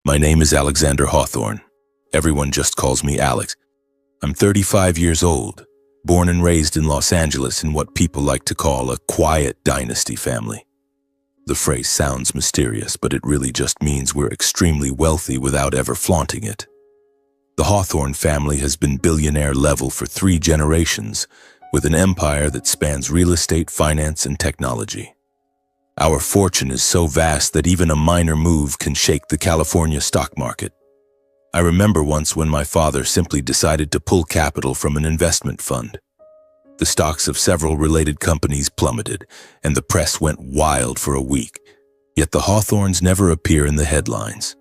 My name is Alexander Hawthorne. Everyone just calls me Alex. I'm 35 years old, born and raised in Los Angeles in what people like to call a quiet dynasty family. The phrase sounds mysterious, but it really just means we're extremely wealthy without ever flaunting it. The Hawthorne family has been billionaire level for 3 generations, with an empire that spans real estate, finance, and technology. Our fortune is so vast that even a minor move can shake the California stock market. I remember once when my father simply decided to pull capital from an investment fund. The stocks of several related companies plummeted, and the press went wild for a week. Yet the Hawthornes never appear in the headlines.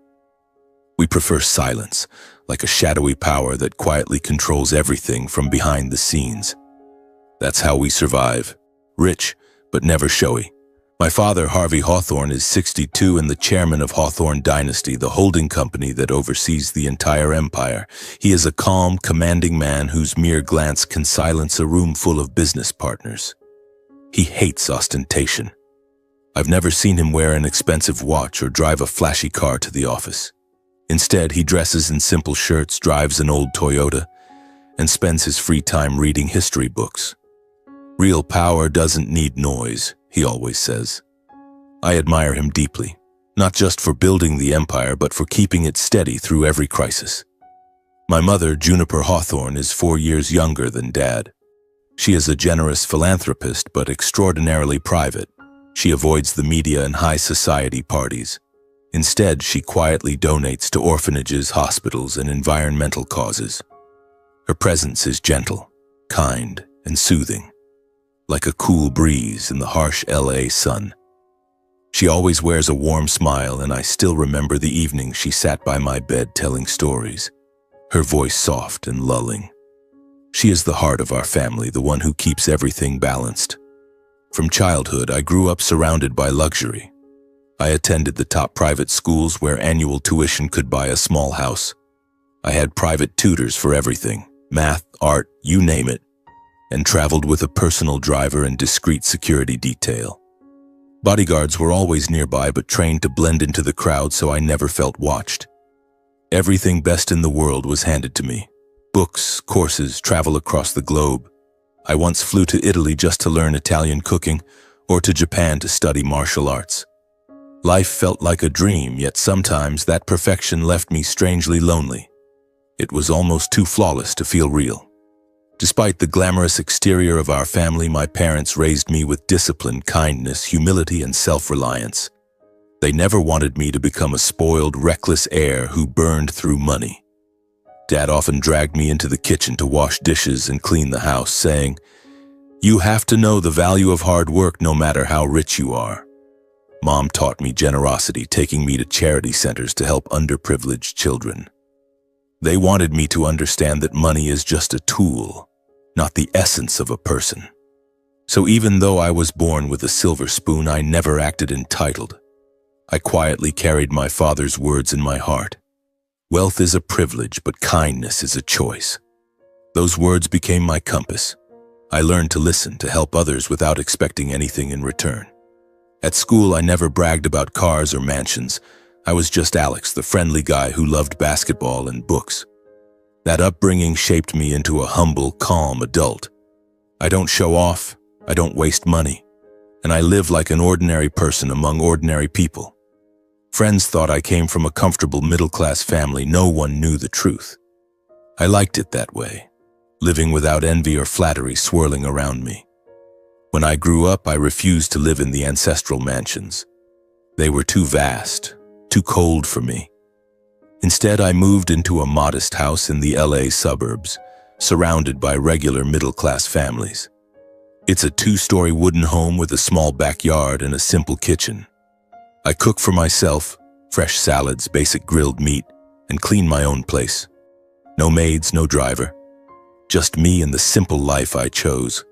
We prefer silence, like a shadowy power that quietly controls everything from behind the scenes. That's how we survive. Rich, but never showy. My father, Harvey Hawthorne, is 62 and the chairman of Hawthorne Dynasty, the holding company that oversees the entire empire. He is a calm, commanding man whose mere glance can silence a room full of business partners. He hates ostentation. I've never seen him wear an expensive watch or drive a flashy car to the office. Instead, he dresses in simple shirts, drives an old Toyota, and spends his free time reading history books. Real power doesn't need noise, he always says. I admire him deeply, not just for building the empire, but for keeping it steady through every crisis. My mother, Juniper Hawthorne, is 4 years younger than Dad. She is a generous philanthropist, but extraordinarily private. She avoids the media and high society parties. Instead, she quietly donates to orphanages, hospitals, and environmental causes. Her presence is gentle, kind, and soothing, like a cool breeze in the harsh LA sun. She always wears a warm smile, and I still remember the evening she sat by my bed telling stories, her voice soft and lulling. She is the heart of our family, the one who keeps everything balanced. From childhood, I grew up surrounded by luxury. I attended the top private schools where annual tuition could buy a small house. I had private tutors for everything, math, art, you name it, and traveled with a personal driver and discreet security detail. Bodyguards were always nearby but trained to blend into the crowd, so I never felt watched. Everything best in the world was handed to me. Books, courses, travel across the globe. I once flew to Italy just to learn Italian cooking, or to Japan to study martial arts. Life felt like a dream, yet sometimes that perfection left me strangely lonely. It was almost too flawless to feel real. Despite the glamorous exterior of our family, my parents raised me with discipline, kindness, humility, and self-reliance. They never wanted me to become a spoiled, reckless heir who burned through money. Dad often dragged me into the kitchen to wash dishes and clean the house, saying, "You have to know the value of hard work no matter how rich you are." Mom taught me generosity, taking me to charity centers to help underprivileged children. They wanted me to understand that money is just a tool, not the essence of a person. So even though I was born with a silver spoon, I never acted entitled. I quietly carried my father's words in my heart. Wealth is a privilege, but kindness is a choice. Those words became my compass. I learned to listen, to help others without expecting anything in return. At school, I never bragged about cars or mansions. I was just Alex, the friendly guy who loved basketball and books. That upbringing shaped me into a humble, calm adult. I don't show off, I don't waste money, and I live like an ordinary person among ordinary people. Friends thought I came from a comfortable middle-class family. No one knew the truth. I liked it that way, living without envy or flattery swirling around me. When I grew up, I refused to live in the ancestral mansions. They were too vast, too cold for me. Instead, I moved into a modest house in the LA suburbs, surrounded by regular middle-class families. It's a 2-story wooden home with a small backyard and a simple kitchen. I cook for myself, fresh salads, basic grilled meat, and clean my own place. No maids, no driver. Just me and the simple life I chose.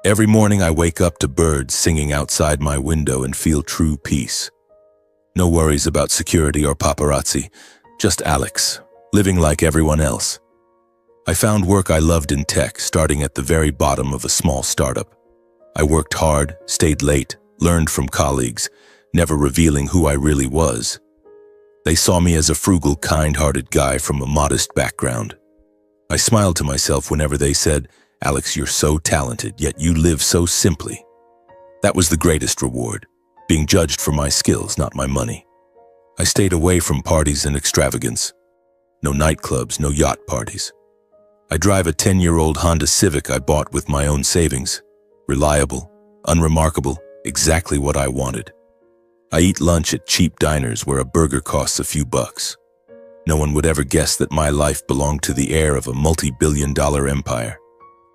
Every morning I wake up to birds singing outside my window and feel true peace. No worries about security or paparazzi, just Alex, living like everyone else. I found work I loved in tech, starting at the very bottom of a small startup. I worked hard, stayed late, learned from colleagues, never revealing who I really was. They saw me as a frugal, kind-hearted guy from a modest background. I smiled to myself whenever they said, "Alex, you're so talented, yet you live so simply." That was the greatest reward, being judged for my skills, not my money. I stayed away from parties and extravagance. No nightclubs, no yacht parties. I drive a 10-year-old Honda Civic I bought with my own savings. Reliable, unremarkable, exactly what I wanted. I eat lunch at cheap diners where a burger costs a few bucks. No one would ever guess that my life belonged to the heir of a multi-billion-dollar empire.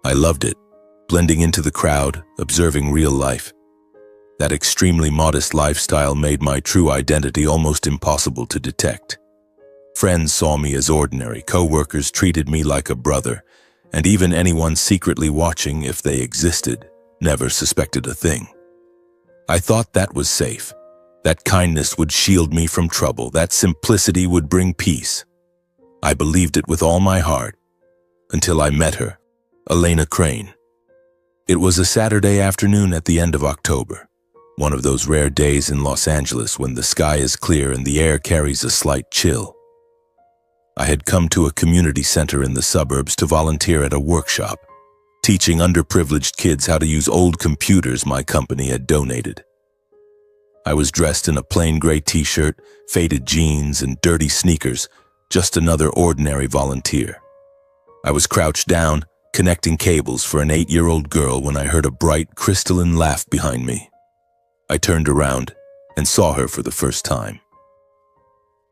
I loved it, blending into the crowd, observing real life. That extremely modest lifestyle made my true identity almost impossible to detect. Friends saw me as ordinary, co-workers treated me like a brother, and even anyone secretly watching, if they existed, never suspected a thing. I thought that was safe. That kindness would shield me from trouble, that simplicity would bring peace. I believed it with all my heart, until I met her, Elena Crane. It was a Saturday afternoon at the end of October, one of those rare days in Los Angeles when the sky is clear and the air carries a slight chill. I had come to a community center in the suburbs to volunteer at a workshop, teaching underprivileged kids how to use old computers my company had donated. I was dressed in a plain gray t-shirt, faded jeans, and dirty sneakers, just another ordinary volunteer. I was crouched down, connecting cables for an 8-year-old girl when I heard a bright, crystalline laugh behind me. I turned around and saw her for the first time.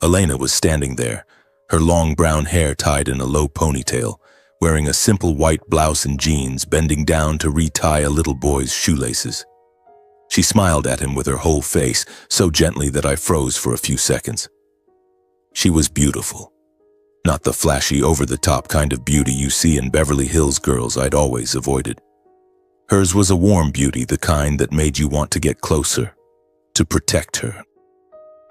Elena was standing there, her long brown hair tied in a low ponytail, wearing a simple white blouse and jeans, bending down to retie a little boy's shoelaces. She smiled at him with her whole face, so gently that I froze for a few seconds. She was beautiful. Not the flashy, over-the-top kind of beauty you see in Beverly Hills girls I'd always avoided. Hers was a warm beauty, the kind that made you want to get closer, to protect her.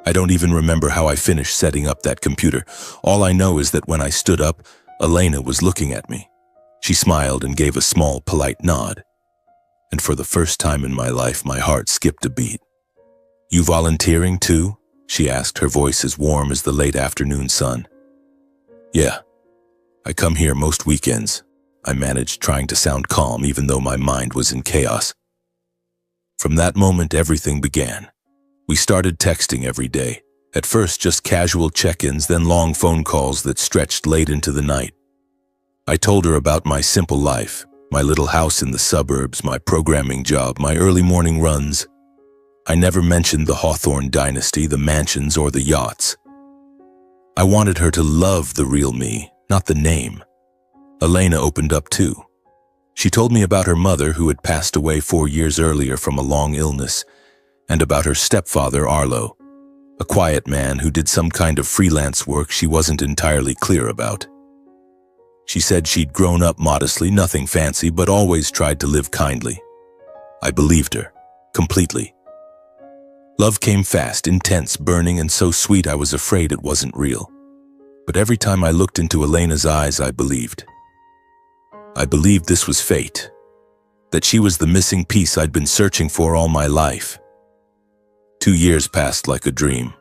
I don't even remember how I finished setting up that computer. All I know is that when I stood up, Elena was looking at me. She smiled and gave a small, polite nod. And for the first time in my life, my heart skipped a beat. "You volunteering too?" she asked, her voice as warm as the late afternoon sun. "Yeah. I come here most weekends," I managed, trying to sound calm even though my mind was in chaos. From that moment, everything began. We started texting every day. At first, just casual check-ins, then long phone calls that stretched late into the night. I told her about my simple life, my little house in the suburbs, my programming job, my early morning runs. I never mentioned the Hawthorne dynasty, the mansions, or the yachts. I wanted her to love the real me, not the name. Elena opened up too. She told me about her mother, who had passed away 4 years earlier from a long illness, and about her stepfather, Arlo, a quiet man who did some kind of freelance work she wasn't entirely clear about. She said she'd grown up modestly, nothing fancy, but always tried to live kindly. I believed her, completely. Love came fast, intense, burning, and so sweet I was afraid it wasn't real. But every time I looked into Elena's eyes, I believed. I believed this was fate, that she was the missing piece I'd been searching for all my life. 2 years passed like a dream.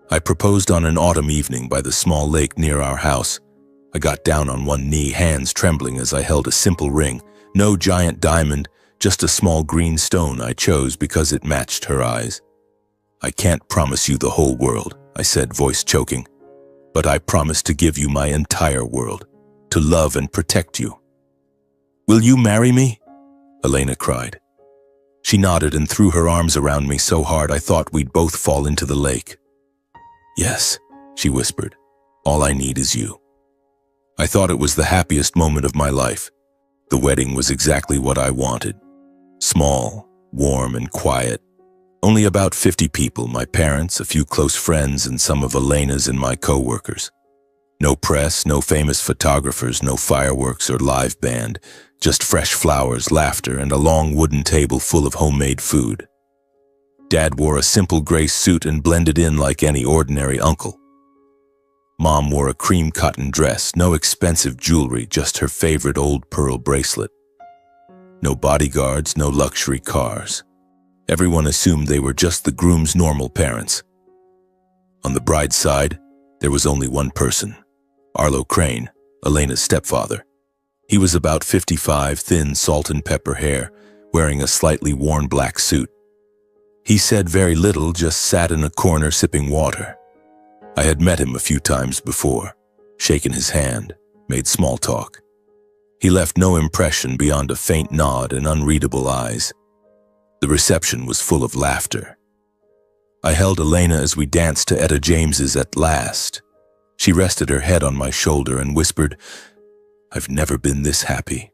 I proposed on an autumn evening by the small lake near our house. I got down on one knee, hands trembling as I held a simple ring. No giant diamond, just a small green stone I chose because it matched her eyes. "I can't promise you the whole world," I said, voice choking, "but I promise to give you my entire world, to love and protect you." "Will you marry me?" Elena cried. She nodded and threw her arms around me so hard I thought we'd both fall into the lake. "Yes," she whispered, "all I need is you." I thought it was the happiest moment of my life. The wedding was exactly what I wanted. Small, warm, and quiet. Only about 50 people, my parents, a few close friends, and some of Elena's and my co-workers. No press, no famous photographers, no fireworks or live band, just fresh flowers, laughter, and a long wooden table full of homemade food. Dad wore a simple gray suit and blended in like any ordinary uncle. Mom wore a cream cotton dress, no expensive jewelry, just her favorite old pearl bracelet. No bodyguards, no luxury cars. Everyone assumed they were just the groom's normal parents. On the bride's side, there was only one person, Arlo Crane, Elena's stepfather. He was about 55, thin salt and pepper hair, wearing a slightly worn black suit. He said very little, just sat in a corner sipping water. I had met him a few times before, shaken his hand, made small talk. He left no impression beyond a faint nod and unreadable eyes. The reception was full of laughter. I held Elena as we danced to Etta James's At Last. She rested her head on my shoulder and whispered, "I've never been this happy."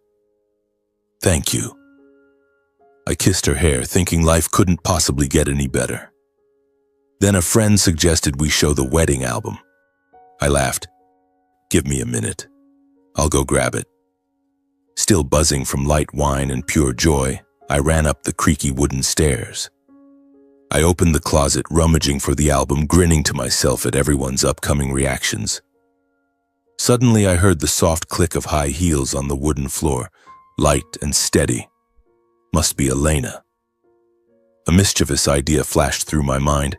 "Thank you." I kissed her hair, thinking life couldn't possibly get any better. Then a friend suggested we show the wedding album. I laughed. "Give me a minute. I'll go grab it." Still buzzing from light wine and pure joy, I ran up the creaky wooden stairs. I opened the closet, rummaging for the album, grinning to myself at everyone's upcoming reactions. Suddenly I heard the soft click of high heels on the wooden floor, light and steady. Must be Elena. A mischievous idea flashed through my mind.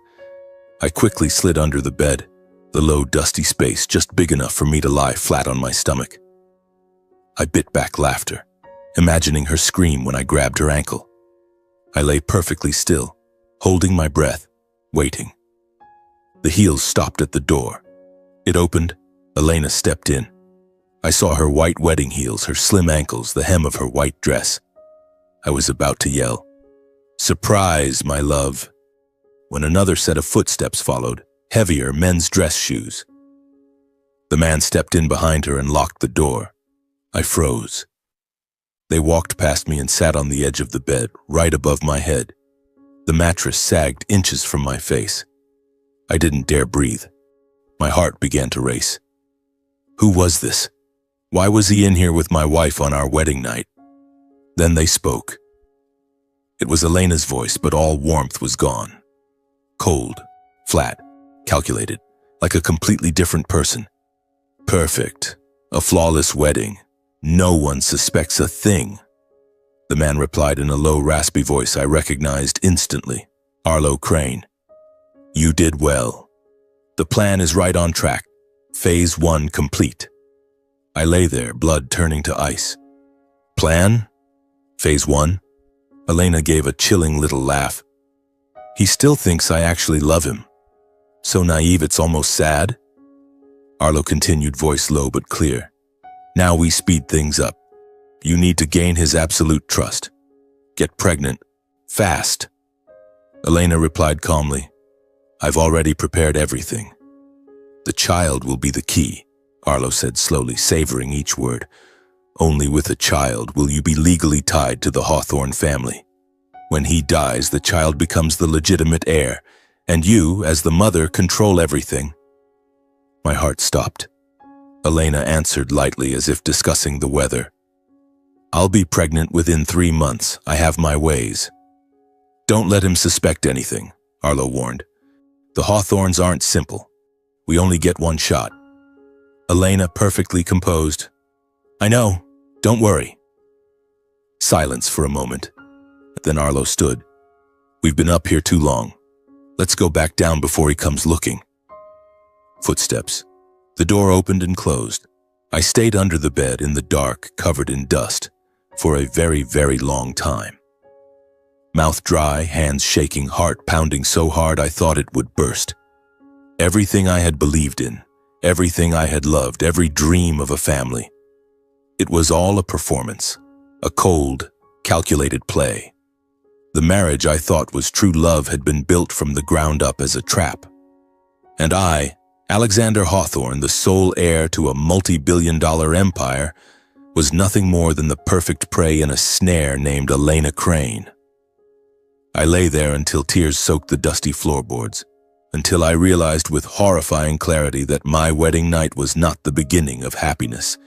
I quickly slid under the bed, the low, dusty space just big enough for me to lie flat on my stomach. I bit back laughter, imagining her scream when I grabbed her ankle. I lay perfectly still, holding my breath, waiting. The heels stopped at the door. It opened. Elena stepped in. I saw her white wedding heels, her slim ankles, the hem of her white dress. I was about to yell, "Surprise, my love," when another set of footsteps followed, heavier men's dress shoes. The man stepped in behind her and locked the door. I froze. They walked past me and sat on the edge of the bed, right above my head. The mattress sagged inches from my face. I didn't dare breathe. My heart began to race. Who was this? Why was he in here with my wife on our wedding night? Then they spoke. It was Elena's voice, but all warmth was gone. Cold, flat, calculated, like a completely different person. "Perfect. A flawless wedding. No one suspects a thing." The man replied in a low, raspy voice I recognized instantly. "Arlo Crane. You did well. The plan is right on track. Phase 1 complete." I lay there, blood turning to ice. "Plan? Phase 1? Elena gave a chilling little laugh. "He still thinks I actually love him. So naive it's almost sad." Arlo continued, voice low but clear. "Now we speed things up. You need to gain his absolute trust. Get pregnant. Fast." Elena replied calmly, "I've already prepared everything." "The child will be the key," Arlo said slowly, savoring each word. "Only with a child will you be legally tied to the Hawthorne family. When he dies, the child becomes the legitimate heir, and you, as the mother, control everything." My heart stopped. Elena answered lightly, as if discussing the weather. "I'll be pregnant within 3 months. I have my ways." "Don't let him suspect anything," Arlo warned. "The Hawthorns aren't simple. We only get one shot." Elena, perfectly composed, "I know. Don't worry." Silence for a moment. Then Arlo stood. "We've been up here too long. Let's go back down before he comes looking." Footsteps. The door opened and closed. I stayed under the bed in the dark, covered in dust, for a very, very long time. Mouth dry, hands shaking, heart pounding so hard I thought it would burst. Everything I had believed in, everything I had loved, every dream of a family. It was all a performance, a cold, calculated play. The marriage I thought was true love had been built from the ground up as a trap. And I, Alexander Hawthorne, the sole heir to a multi-billion-dollar empire, was nothing more than the perfect prey in a snare named Elena Crane. I lay there until tears soaked the dusty floorboards, until I realized with horrifying clarity that my wedding night was not the beginning of happiness.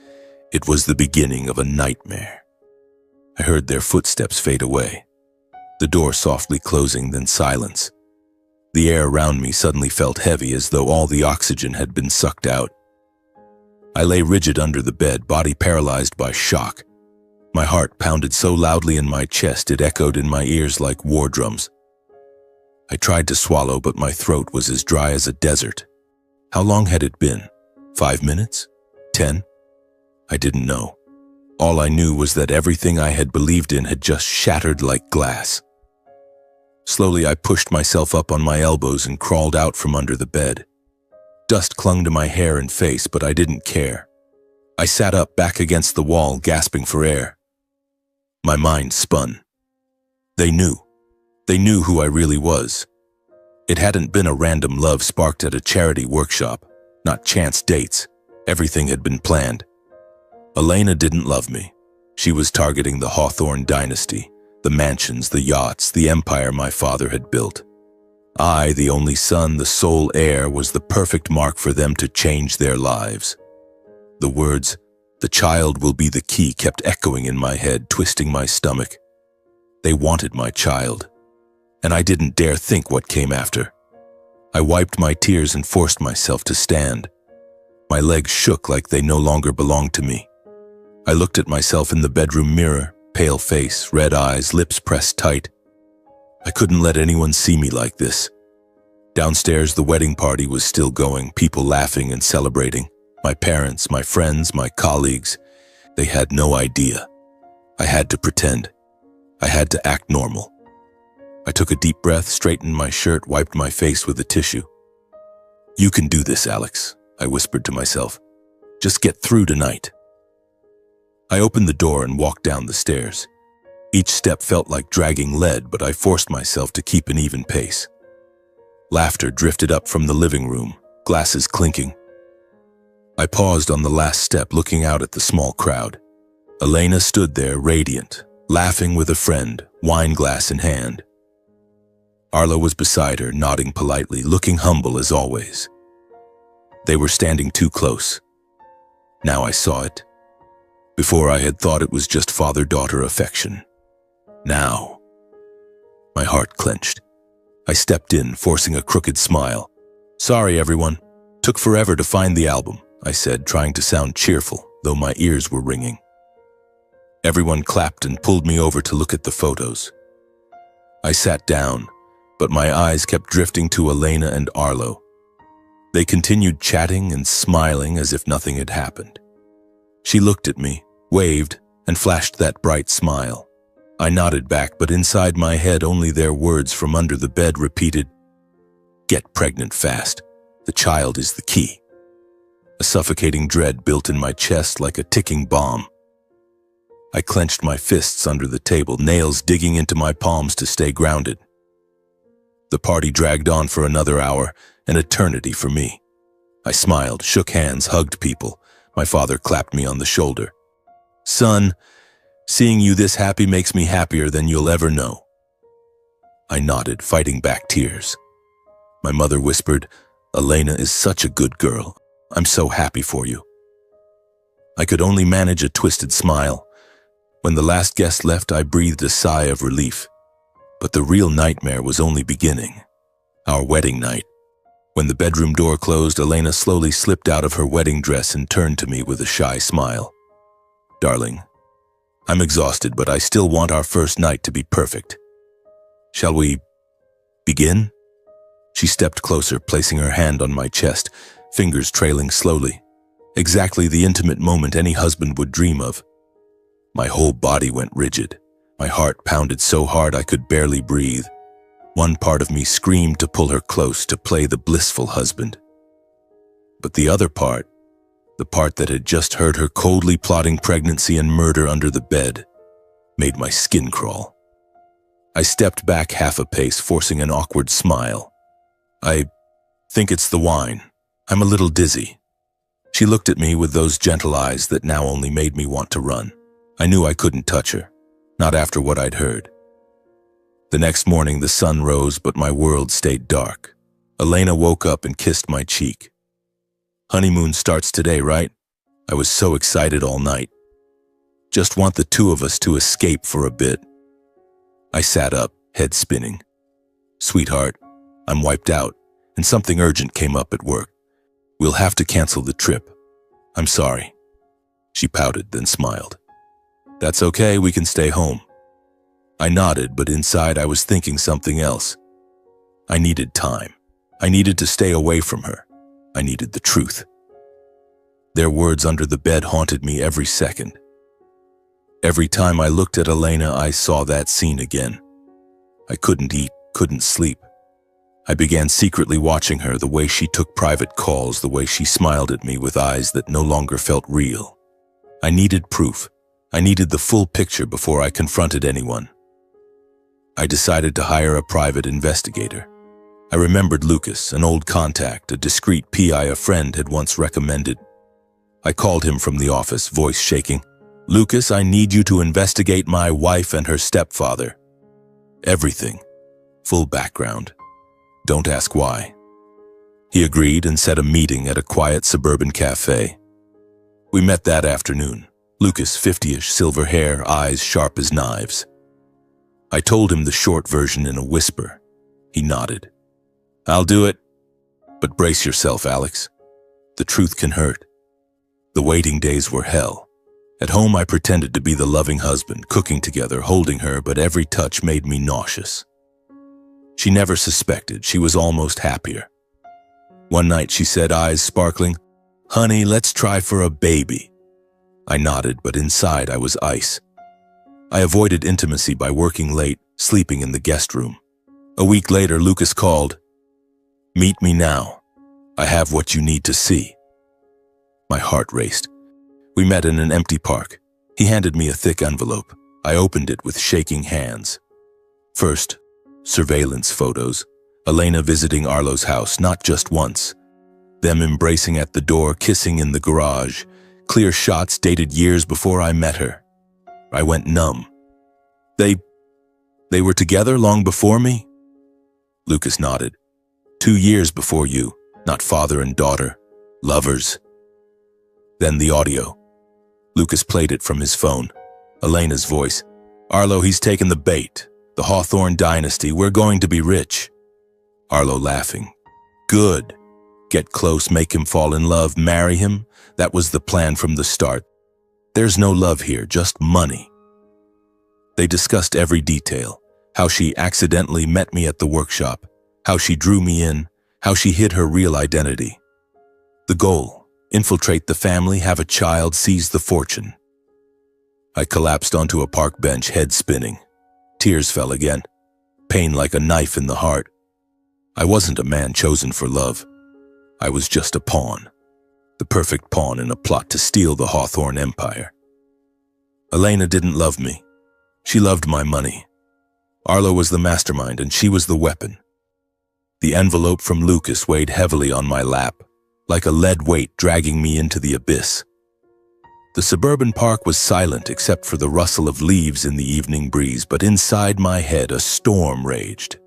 It was the beginning of a nightmare. I heard their footsteps fade away, the door softly closing, then silence. The air around me suddenly felt heavy, as though all the oxygen had been sucked out. I lay rigid under the bed, body paralyzed by shock. My heart pounded so loudly in my chest it echoed in my ears like war drums. I tried to swallow, but my throat was as dry as a desert. How long had it been? 5 minutes? 10? I didn't know. All I knew was that everything I had believed in had just shattered like glass. Slowly, I pushed myself up on my elbows and crawled out from under the bed. Dust clung to my hair and face, but I didn't care. I sat up back against the wall, gasping for air. My mind spun. They knew. They knew who I really was. It hadn't been a random love sparked at a charity workshop, not chance dates. Everything had been planned. Elena didn't love me. She was targeting the Hawthorne dynasty, the mansions, the yachts, the empire my father had built. I, the only son, the sole heir, was the perfect mark for them to change their lives. The words, "The child will be the key," kept echoing in my head, twisting my stomach. They wanted my child, and I didn't dare think what came after. I wiped my tears and forced myself to stand. My legs shook like they no longer belonged to me. I looked at myself in the bedroom mirror, pale face, red eyes, lips pressed tight. I couldn't let anyone see me like this. Downstairs, the wedding party was still going, people laughing and celebrating. My parents, my friends, my colleagues, they had no idea. I had to pretend. I had to act normal. I took a deep breath, straightened my shirt, wiped my face with a tissue. "You can do this, Alex," I whispered to myself. "Just get through tonight." I opened the door and walked down the stairs. Each step felt like dragging lead, but I forced myself to keep an even pace. Laughter drifted up from the living room, glasses clinking. I paused on the last step, looking out at the small crowd. Elena stood there, radiant, laughing with a friend, wine glass in hand. Arlo was beside her, nodding politely, looking humble as always. They were standing too close. Now I saw it. Before I had thought it was just father-daughter affection. Now, my heart clenched. I stepped in, forcing a crooked smile. "Sorry, everyone. Took forever to find the album," I said, trying to sound cheerful, though my ears were ringing. Everyone clapped and pulled me over to look at the photos. I sat down, but my eyes kept drifting to Elena and Arlo. They continued chatting and smiling as if nothing had happened. She looked at me, waved, and flashed that bright smile. I nodded back, but inside my head only their words from under the bed repeated, "Get pregnant fast. The child is the key." A suffocating dread built in my chest like a ticking bomb. I clenched my fists under the table, nails digging into my palms to stay grounded. The party dragged on for another hour, an eternity for me. I smiled, shook hands, hugged people. My father clapped me on the shoulder. "Son, seeing you this happy makes me happier than you'll ever know." I nodded, fighting back tears. My mother whispered, "Elena is such a good girl. I'm so happy for you." I could only manage a twisted smile. When the last guest left, I breathed a sigh of relief. But the real nightmare was only beginning. Our wedding night. When the bedroom door closed, Elena slowly slipped out of her wedding dress and turned to me with a shy smile. "Darling, I'm exhausted, but I still want our first night to be perfect. Shall we begin?" She stepped closer, placing her hand on my chest, fingers trailing slowly. Exactly the intimate moment any husband would dream of. My whole body went rigid. My heart pounded so hard I could barely breathe. One part of me screamed to pull her close, to play the blissful husband. But the other part, the part that had just heard her coldly plotting pregnancy and murder under the bed, made my skin crawl. I stepped back half a pace, forcing an awkward smile. "I think it's the wine. I'm a little dizzy." She looked at me with those gentle eyes that now only made me want to run. I knew I couldn't touch her, not after what I'd heard. The next morning, the sun rose, but my world stayed dark. Elena woke up and kissed my cheek. "Honeymoon starts today, right?" I was so excited all night. "Just want the two of us to escape for a bit." I sat up, head spinning. "Sweetheart, I'm wiped out, and something urgent came up at work. We'll have to cancel the trip. I'm sorry." She pouted, then smiled. "That's okay, we can stay home." I nodded, but inside I was thinking something else. I needed time. I needed to stay away from her. I needed the truth. Their words under the bed haunted me every second. Every time I looked at Elena, I saw that scene again. I couldn't eat, couldn't sleep. I began secretly watching her, the way she took private calls, the way she smiled at me with eyes that no longer felt real. I needed proof. I needed the full picture before I confronted anyone. I decided to hire a private investigator. I remembered Lucas, an old contact, a discreet PI a friend had once recommended. I called him from the office, voice shaking. "Lucas, I need you to investigate my wife and her stepfather. Everything. Full background. Don't ask why." He agreed and set a meeting at a quiet suburban cafe. We met that afternoon. Lucas, 50-ish, silver hair, eyes sharp as knives. I told him the short version in a whisper. He nodded. "I'll do it. But brace yourself, Alex. The truth can hurt." The waiting days were hell. At home, I pretended to be the loving husband, cooking together, holding her, but every touch made me nauseous. She never suspected. She was almost happier. One night she said, eyes sparkling, "Honey, let's try for a baby." I nodded, but inside I was ice. I avoided intimacy by working late, sleeping in the guest room. A week later, Lucas called. "Meet me now. I have what you need to see." My heart raced. We met in an empty park. He handed me a thick envelope. I opened it with shaking hands. First, surveillance photos. Elena visiting Arlo's house, not just once. Them embracing at the door, kissing in the garage. Clear shots dated years before I met her. I went numb. They were together long before me? Lucas nodded. 2 years before you, not father and daughter. Lovers. Then the audio. Lucas played it from his phone. Elena's voice. "Arlo, he's taken the bait. The Hawthorne dynasty, we're going to be rich." Arlo laughing. "Good. Get close, make him fall in love, marry him. That was the plan from the start. There's no love here, just money." They discussed every detail. How she accidentally met me at the workshop. How she drew me in. How she hid her real identity. The goal. Infiltrate the family, have a child, seize the fortune. I collapsed onto a park bench, head spinning. Tears fell again. Pain like a knife in the heart. I wasn't a man chosen for love. I was just a pawn. The perfect pawn in a plot to steal the Hawthorne empire. Elena didn't love me. She loved my money. Arlo was the mastermind and she was the weapon. The envelope from Lucas weighed heavily on my lap, like a lead weight dragging me into the abyss. The suburban park was silent except for the rustle of leaves in the evening breeze, but inside my head a storm raged.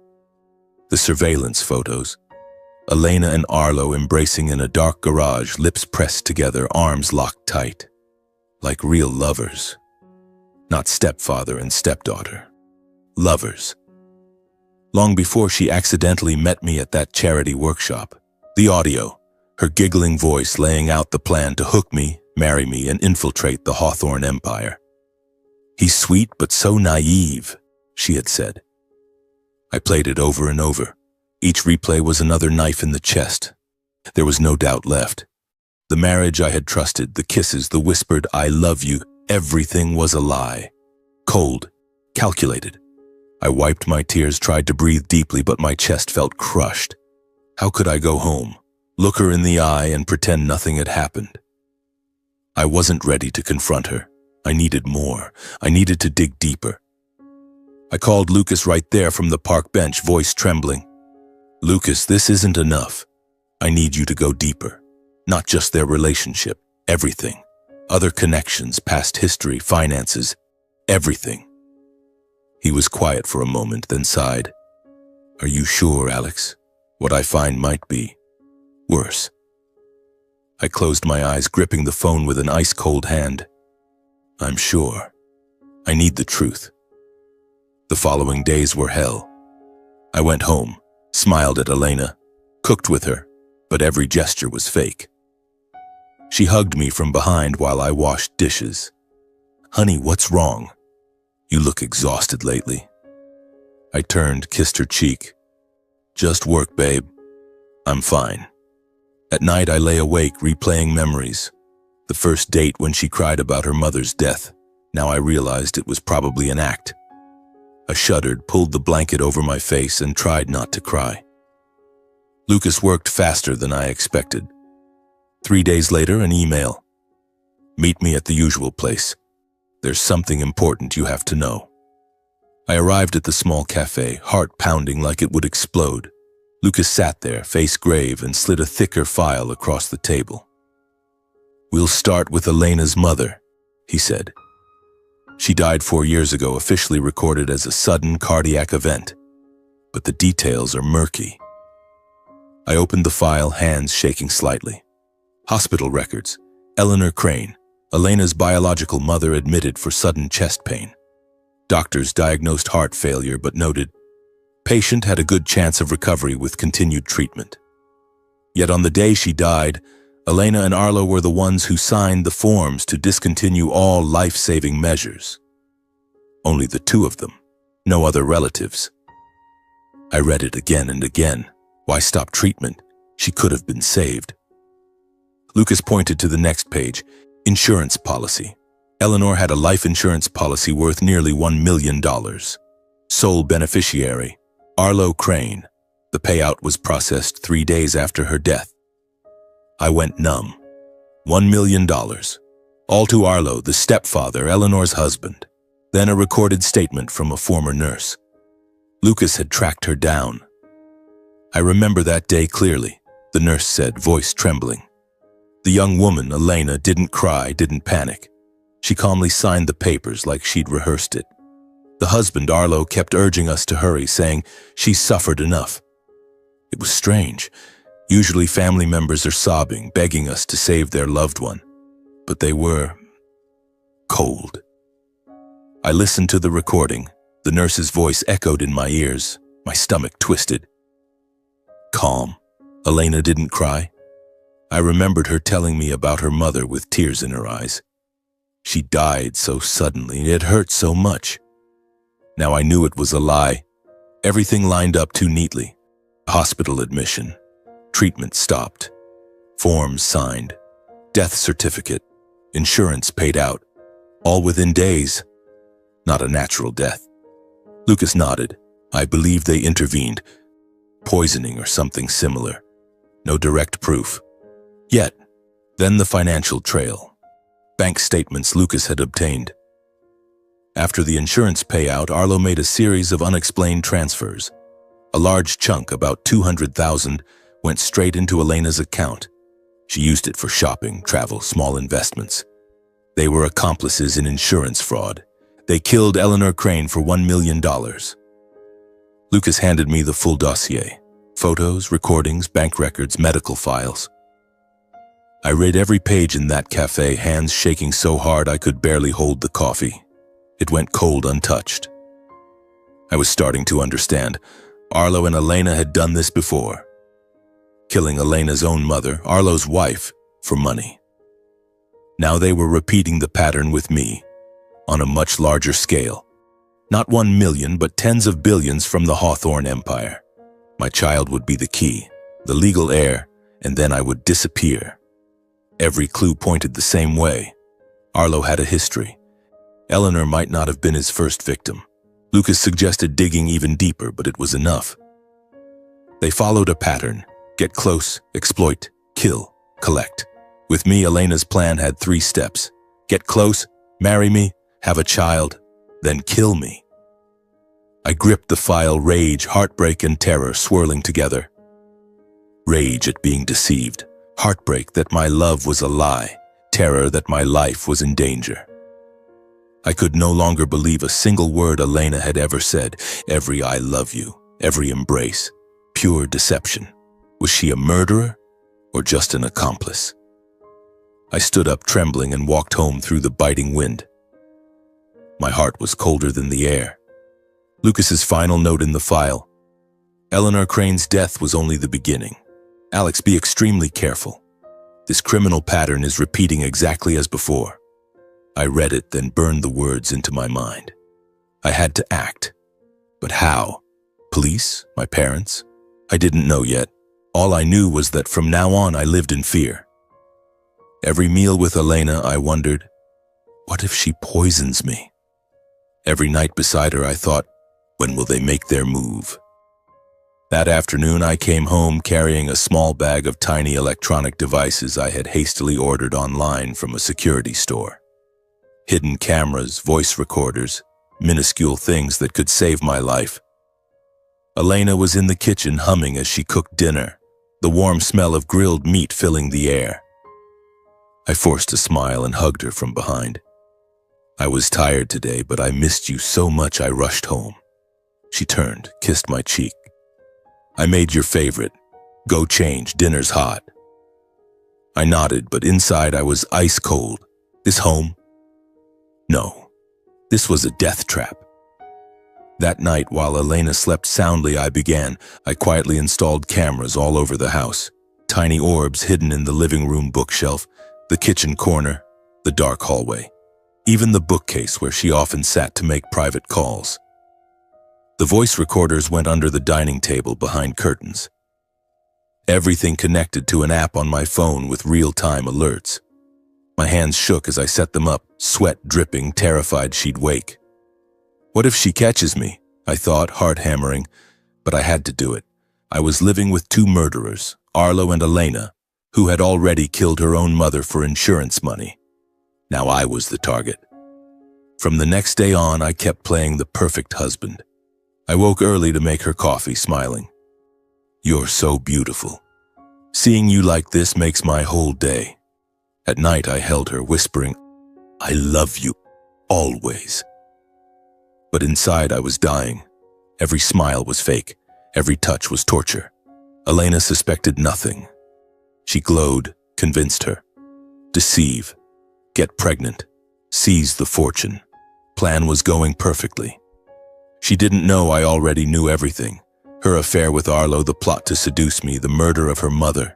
The surveillance photos. Elena and Arlo embracing in a dark garage, lips pressed together, arms locked tight. Like real lovers. Not stepfather and stepdaughter. Lovers. Long before she accidentally met me at that charity workshop. The audio. Her giggling voice laying out the plan to hook me, marry me, and infiltrate the Hawthorne empire. "He's sweet but so naive," she had said. I played it over and over. Each replay was another knife in the chest. There was no doubt left. The marriage I had trusted, the kisses, the whispered "I love you," everything was a lie. Cold, calculated. I wiped my tears, tried to breathe deeply, but my chest felt crushed. How could I go home? Look her in the eye and pretend nothing had happened. I wasn't ready to confront her. I needed more. I needed to dig deeper. I called Lucas right there from the park bench, voice trembling. "Lucas, this isn't enough. I need you to go deeper. Not just their relationship, everything. Other connections, past history, finances, everything." He was quiet for a moment, then sighed. "Are you sure, Alex? What I find might be worse." I closed my eyes, gripping the phone with an ice-cold hand. "I'm sure. I need the truth." The following days were hell. I went home, smiled at Elena, cooked with her, but every gesture was fake. She hugged me from behind while I washed dishes. "Honey, what's wrong? You look exhausted lately." I turned, kissed her cheek. Just work, babe. I'm fine. At night, I lay awake, replaying memories. The first date when she cried about her mother's death. Now I realized it was probably an act. I shuddered, pulled the blanket over my face, and tried not to cry. Lucas worked faster than I expected. 3 days later, an email. Meet me at the usual place. There's something important you have to know. I arrived at the small cafe, heart pounding like it would explode. Lucas sat there, face grave, and slid a thicker file across the table. We'll start with Elena's mother, he said. She died 4 years ago, officially recorded as a sudden cardiac event. But the details are murky. I opened the file, hands shaking slightly. Hospital records. Eleanor Crane, Elena's biological mother, admitted for sudden chest pain. Doctors diagnosed heart failure but noted patient had a good chance of recovery with continued treatment. Yet on the day she died, Elena and Arlo were the ones who signed the forms to discontinue all life-saving measures. Only the two of them, no other relatives. I read it again and again. Why stop treatment? She could have been saved. Lucas pointed to the next page. Insurance policy. Eleanor had a life insurance policy worth nearly $1 million. Sole beneficiary, Arlo Crane. The payout was processed 3 days after her death. I went numb. $1 million. All to Arlo, the stepfather, Eleanor's husband. Then a recorded statement from a former nurse. Lucas had tracked her down. I remember that day clearly, the nurse said, voice trembling. The young woman, Elena, didn't cry, didn't panic. She calmly signed the papers like she'd rehearsed it. The husband, Arlo, kept urging us to hurry, saying she's suffered enough. It was strange. Usually family members are sobbing, begging us to save their loved one. But they were cold. I listened to the recording. The nurse's voice echoed in my ears. My stomach twisted. Calm. Elena didn't cry. I remembered her telling me about her mother with tears in her eyes. She died so suddenly, it hurt so much. Now I knew it was a lie. Everything lined up too neatly. Hospital admission. Treatment stopped. Forms signed. Death certificate. Insurance paid out. All within days. Not a natural death. Lucas nodded. I believe they intervened. Poisoning or something similar. No direct proof. Yet, then the financial trail. Bank statements Lucas had obtained. After the insurance payout, Arlo made a series of unexplained transfers. A large chunk, about $200,000, went straight into Elena's account. She used it for shopping, travel, small investments. They were accomplices in insurance fraud. They killed Eleanor Crane for $1 million. Lucas handed me the full dossier. Photos, recordings, bank records, medical files. I read every page in that cafe, hands shaking so hard I could barely hold the coffee. It went cold untouched. I was starting to understand. Arlo and Elena had done this before. Killing Elena's own mother, Arlo's wife, for money. Now they were repeating the pattern with me, on a much larger scale. Not 1 million, but tens of billions from the Hawthorne Empire. My child would be the key, the legal heir, and then I would disappear. Every clue pointed the same way. Arlo had a history. Eleanor might not have been his first victim. Lucas suggested digging even deeper, but it was enough. They followed a pattern. Get close, exploit, kill, collect. With me, Elena's plan had 3 steps. Get close, marry me, have a child, then kill me. I gripped the file, rage, heartbreak, and terror swirling together. Rage at being deceived. Heartbreak that my love was a lie, terror that my life was in danger. I could no longer believe a single word Elena had ever said, every I love you, every embrace, pure deception. Was she a murderer or just an accomplice? I stood up trembling and walked home through the biting wind. My heart was colder than the air. Lucas's final note in the file. Eleanor Crane's death was only the beginning. Alex, be extremely careful. This criminal pattern is repeating exactly as before. I read it, then burned the words into my mind. I had to act. But how? Police? My parents? I didn't know yet. All I knew was that from now on I lived in fear. Every meal with Elena, I wondered, what if she poisons me? Every night beside her, I thought, when will they make their move? That afternoon, I came home carrying a small bag of tiny electronic devices I had hastily ordered online from a security store. Hidden cameras, voice recorders, minuscule things that could save my life. Elena was in the kitchen humming as she cooked dinner, the warm smell of grilled meat filling the air. I forced a smile and hugged her from behind. I was tired today, but I missed you so much I rushed home. She turned, kissed my cheek. I made your favorite. Go change, dinner's hot. I nodded, but inside I was ice cold. This home? No, this was a death trap. That night, while Elena slept soundly, I quietly installed cameras all over the house. Tiny orbs hidden in the living room bookshelf, the kitchen corner, the dark hallway. Even the bookcase where she often sat to make private calls. The voice recorders went under the dining table behind curtains. Everything connected to an app on my phone with real-time alerts. My hands shook as I set them up, sweat dripping, terrified she'd wake. What if she catches me? I thought, heart hammering, but I had to do it. I was living with two murderers, Arlo and Elena, who had already killed her own mother for insurance money. Now I was the target. From the next day on, I kept playing the perfect husband. I woke early to make her coffee, smiling. You're so beautiful. Seeing you like this makes my whole day. At night, I held her, whispering, I love you, always. But inside, I was dying. Every smile was fake. Every touch was torture. Elena suspected nothing. She glowed, convinced her. Deceive. Get pregnant. Seize the fortune. Plan was going perfectly. She didn't know I already knew everything. Her affair with Arlo, the plot to seduce me, the murder of her mother.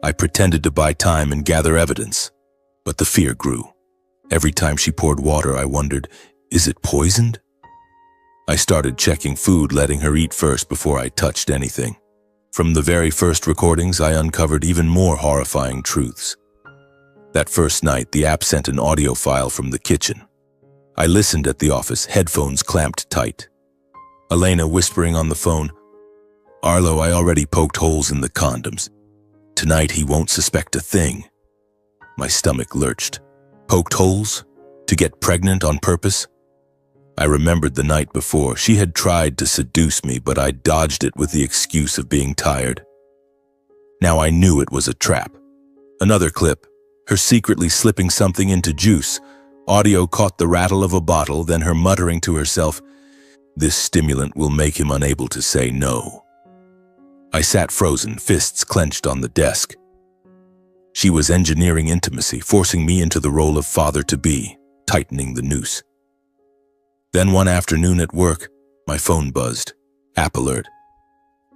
I pretended to buy time and gather evidence, but the fear grew. Every time she poured water, I wondered, is it poisoned? I started checking food, letting her eat first before I touched anything. From the very first recordings, I uncovered even more horrifying truths. That first night, the app sent an audio file from the kitchen. I listened at the office, headphones clamped tight. Elena whispering on the phone, Arlo, I already poked holes in the condoms. Tonight he won't suspect a thing. My stomach lurched. Poked holes? To get pregnant on purpose? I remembered the night before. She had tried to seduce me, but I dodged it with the excuse of being tired. Now I knew it was a trap. Another clip, her secretly slipping something into juice. Audio caught the rattle of a bottle, then her muttering to herself, this stimulant will make him unable to say no. I sat frozen, fists clenched on the desk. She was engineering intimacy, forcing me into the role of father-to-be, tightening the noose. Then one afternoon at work, my phone buzzed. App alert.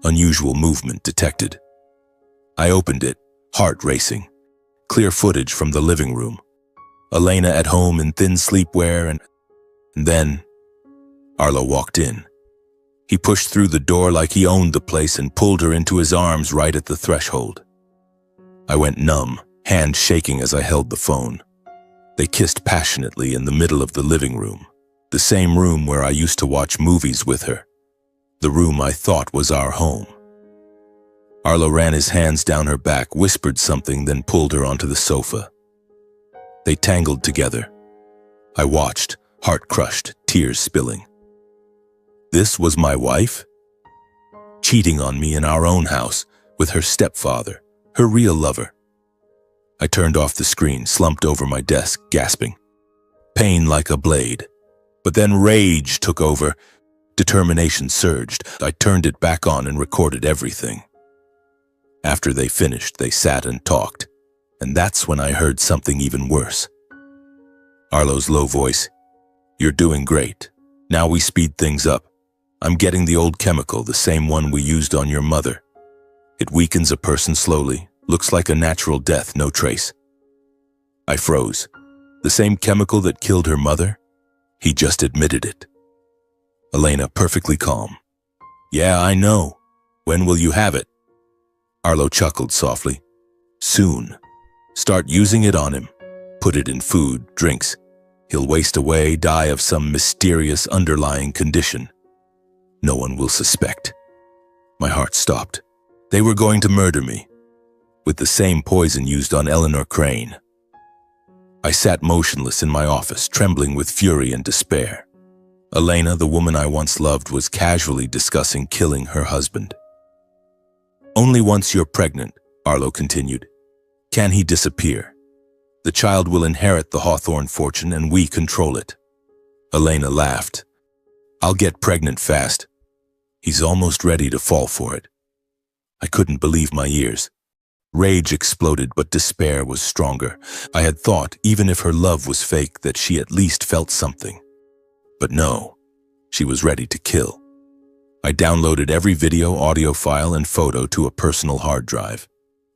Unusual movement detected. I opened it, heart racing. Clear footage from the living room. Elena at home in thin sleepwear, and then Arlo walked in. He pushed through the door like he owned the place and pulled her into his arms right at the threshold. I went numb, hand shaking as I held the phone. They kissed passionately in the middle of the living room, the same room where I used to watch movies with her, the room I thought was our home. Arlo ran his hands down her back, whispered something, then pulled her onto the sofa. They tangled together. I watched, heart crushed, tears spilling. This was my wife? Cheating on me in our own house, with her stepfather, her real lover. I turned off the screen, slumped over my desk, gasping. Pain like a blade. But then rage took over. Determination surged. I turned it back on and recorded everything. After they finished, they sat and talked. And that's when I heard something even worse. Arlo's low voice. You're doing great. Now we speed things up. I'm getting the old chemical, the same one we used on your mother. It weakens a person slowly. Looks like a natural death, no trace. I froze. The same chemical that killed her mother? He just admitted it. Elena, perfectly calm. Yeah, I know. When will you have it? Arlo chuckled softly. Soon. Start using it on him. Put it in food, drinks. He'll waste away, die of some mysterious underlying condition. No one will suspect. My heart stopped. They were going to murder me, with the same poison used on Eleanor Crane. I sat motionless in my office, trembling with fury and despair. Elena, the woman I once loved, was casually discussing killing her husband. Only once you're pregnant, Arlo continued, can he disappear. The child will inherit the Hawthorne fortune and we control it. Elena laughed. I'll get pregnant fast. He's almost ready to fall for it. I couldn't believe my ears. Rage exploded, but despair was stronger. I had thought, even if her love was fake, that she at least felt something. But no, she was ready to kill. I downloaded every video, audio file, and photo to a personal hard drive,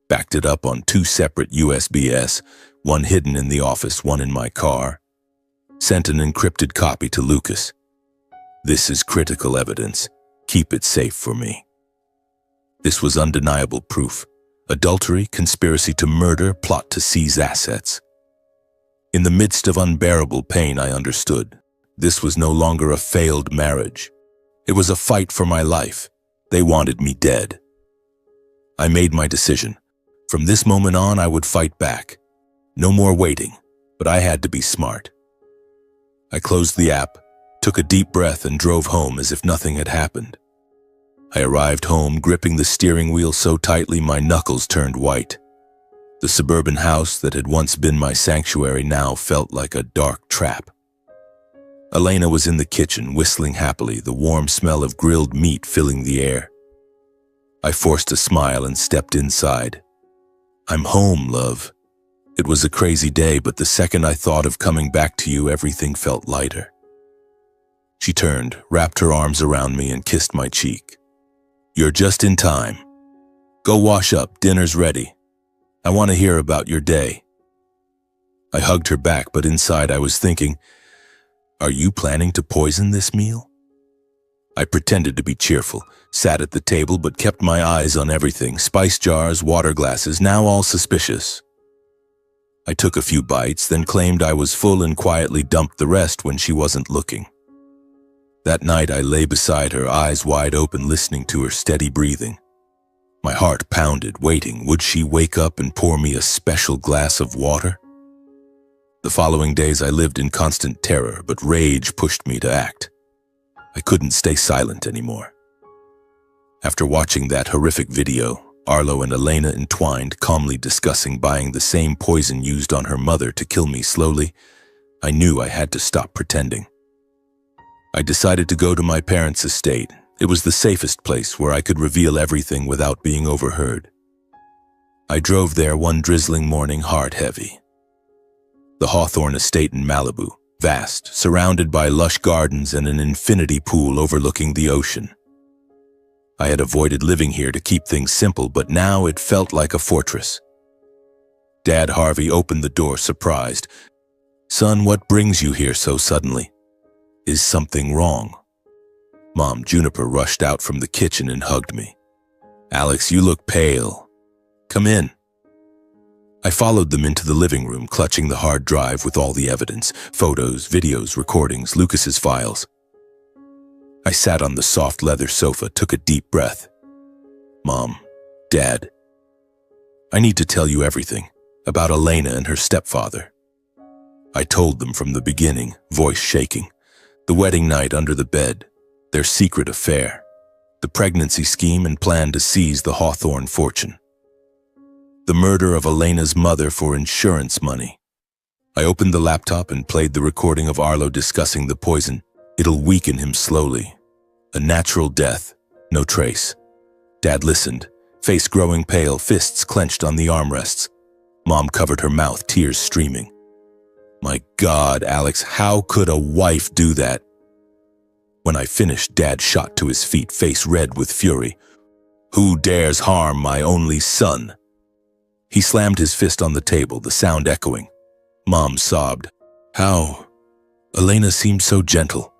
backed it up on 2 separate USBs, one hidden in the office, one in my car, sent an encrypted copy to Lucas. This is critical evidence. Keep it safe for me. This was undeniable proof. Adultery, conspiracy to murder, plot to seize assets. In the midst of unbearable pain, I understood. This was no longer a failed marriage. It was a fight for my life. They wanted me dead. I made my decision. From this moment on, I would fight back. No more waiting, but I had to be smart. I closed the app, took a deep breath, and drove home as if nothing had happened. I arrived home, gripping the steering wheel so tightly my knuckles turned white. The suburban house that had once been my sanctuary now felt like a dark trap. Elena was in the kitchen, whistling happily, the warm smell of grilled meat filling the air. I forced a smile and stepped inside. I'm home, love. It was a crazy day, but the second I thought of coming back to you, everything felt lighter. She turned, wrapped her arms around me, and kissed my cheek. You're just in time. Go wash up, dinner's ready. I want to hear about your day. I hugged her back, but inside I was thinking, are you planning to poison this meal? I pretended to be cheerful, sat at the table, but kept my eyes on everything, spice jars, water glasses, now all suspicious. I took a few bites, then claimed I was full and quietly dumped the rest when she wasn't looking. That night I lay beside her, eyes wide open, listening to her steady breathing. My heart pounded, waiting. Would she wake up and pour me a special glass of water? The following days I lived in constant terror, but rage pushed me to act. I couldn't stay silent anymore. After watching that horrific video, Arlo and Elena entwined, calmly discussing buying the same poison used on her mother to kill me slowly, I knew I had to stop pretending. I decided to go to my parents' estate. It was the safest place where I could reveal everything without being overheard. I drove there one drizzling morning, heart heavy. The Hawthorne estate in Malibu, vast, surrounded by lush gardens and an infinity pool overlooking the ocean. I had avoided living here to keep things simple, but now it felt like a fortress. Dad Harvey opened the door, surprised. Son, what brings you here so suddenly? Is something wrong? Mom, Juniper, rushed out from the kitchen and hugged me. Alex, you look pale. Come in. I followed them into the living room, clutching the hard drive with all the evidence, photos, videos, recordings, Lucas's files. I sat on the soft leather sofa, took a deep breath. Mom, Dad, I need to tell you everything about Elena and her stepfather. I told them from the beginning, voice shaking. The wedding night under the bed, their secret affair, the pregnancy scheme and plan to seize the Hawthorne fortune, the murder of Elena's mother for insurance money. I opened the laptop and played the recording of Arlo discussing the poison. It'll weaken him slowly. A natural death, no trace. Dad listened, face growing pale, fists clenched on the armrests. Mom covered her mouth, tears streaming. My God, Alex, how could a wife do that? When I finished, Dad shot to his feet, face red with fury. Who dares harm my only son? He slammed his fist on the table, the sound echoing. Mom sobbed. How? Elena seemed so gentle.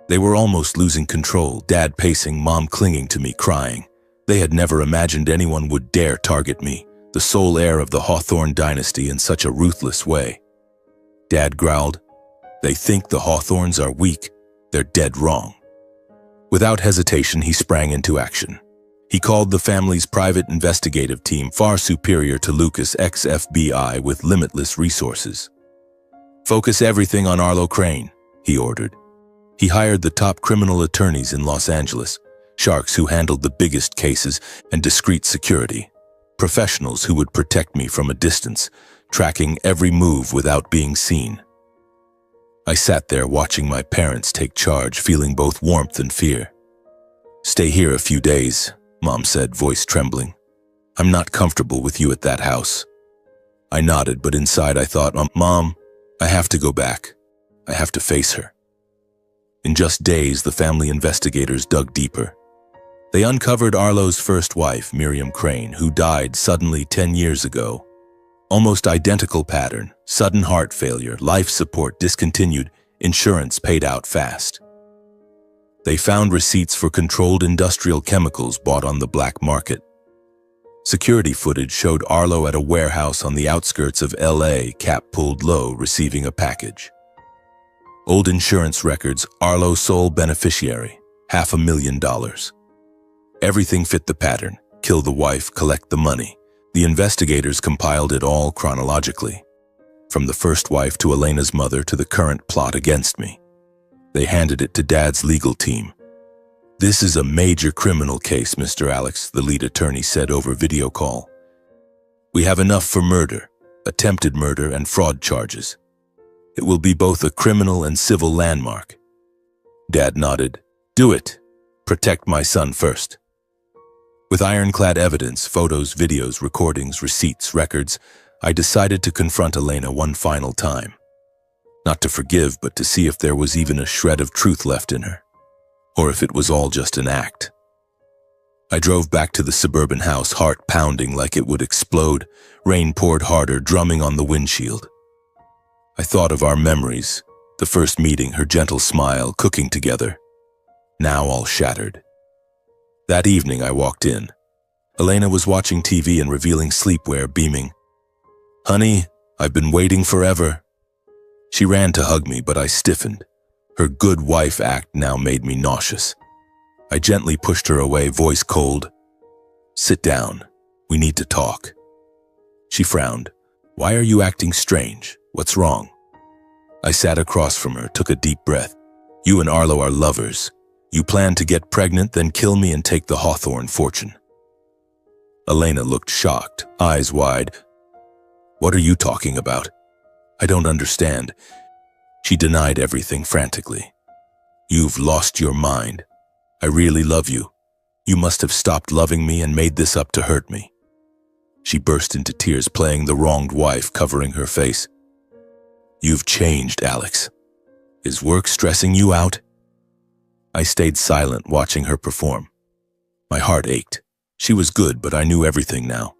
They were almost losing control, Dad pacing, Mom clinging to me, crying. They had never imagined anyone would dare target me, the sole heir of the Hawthorne dynasty, in such a ruthless way. Dad growled, "They think the Hawthornes are weak. They're dead wrong." Without hesitation, he sprang into action. He called the family's private investigative team, far superior to Lucas' ex-FBI with limitless resources. "Focus everything on Arlo Crane," he ordered. He hired the top criminal attorneys in Los Angeles, sharks who handled the biggest cases, and discreet security, professionals who would protect me from a distance, tracking every move without being seen. I sat there watching my parents take charge, feeling both warmth and fear. "Stay here a few days," Mom said, voice trembling. "I'm not comfortable with you at that house." I nodded, but inside I thought, Mom, I have to go back. I have to face her." In just days, the family investigators dug deeper. They uncovered Arlo's first wife, Miriam Crane, who died suddenly 10 years ago. Almost identical pattern: sudden heart failure, life support discontinued, insurance paid out fast. They found receipts for controlled industrial chemicals bought on the black market. Security footage showed Arlo at a warehouse on the outskirts of LA, cap pulled low, receiving a package. Old insurance records: Arlo sole beneficiary, $500,000. Everything fit the pattern: kill the wife, collect the money. The investigators compiled it all chronologically, from the first wife to Elena's mother to the current plot against me. They handed it to Dad's legal team. "This is a major criminal case, Mr. Alex," the lead attorney said over video call. "We have enough for murder, attempted murder, and fraud charges. It will be both a criminal and civil landmark." Dad nodded. "Do it. Protect my son first." With ironclad evidence, photos, videos, recordings, receipts, records, I decided to confront Elena one final time. Not to forgive, but to see if there was even a shred of truth left in her, or if it was all just an act. I drove back to the suburban house, heart pounding like it would explode. Rain poured harder, drumming on the windshield. I thought of our memories, the first meeting, her gentle smile, cooking together, now all shattered. That evening I walked in. Elena was watching TV and revealing sleepwear, beaming. "Honey, I've been waiting forever." She ran to hug me, but I stiffened. Her good wife act now made me nauseous. I gently pushed her away, voice cold. "Sit down. We need to talk." She frowned. "Why are you acting strange? What's wrong?" I sat across from her, took a deep breath. "You and Arlo are lovers. You plan to get pregnant, then kill me and take the Hawthorne fortune." Elena looked shocked, eyes wide. "What are you talking about? I don't understand." She denied everything frantically. "You've lost your mind. I really love you. You must have stopped loving me and made this up to hurt me." She burst into tears, playing the wronged wife, covering her face. "You've changed, Alex. Is work stressing you out?" I stayed silent, watching her perform. My heart ached. She was good, but I knew everything now.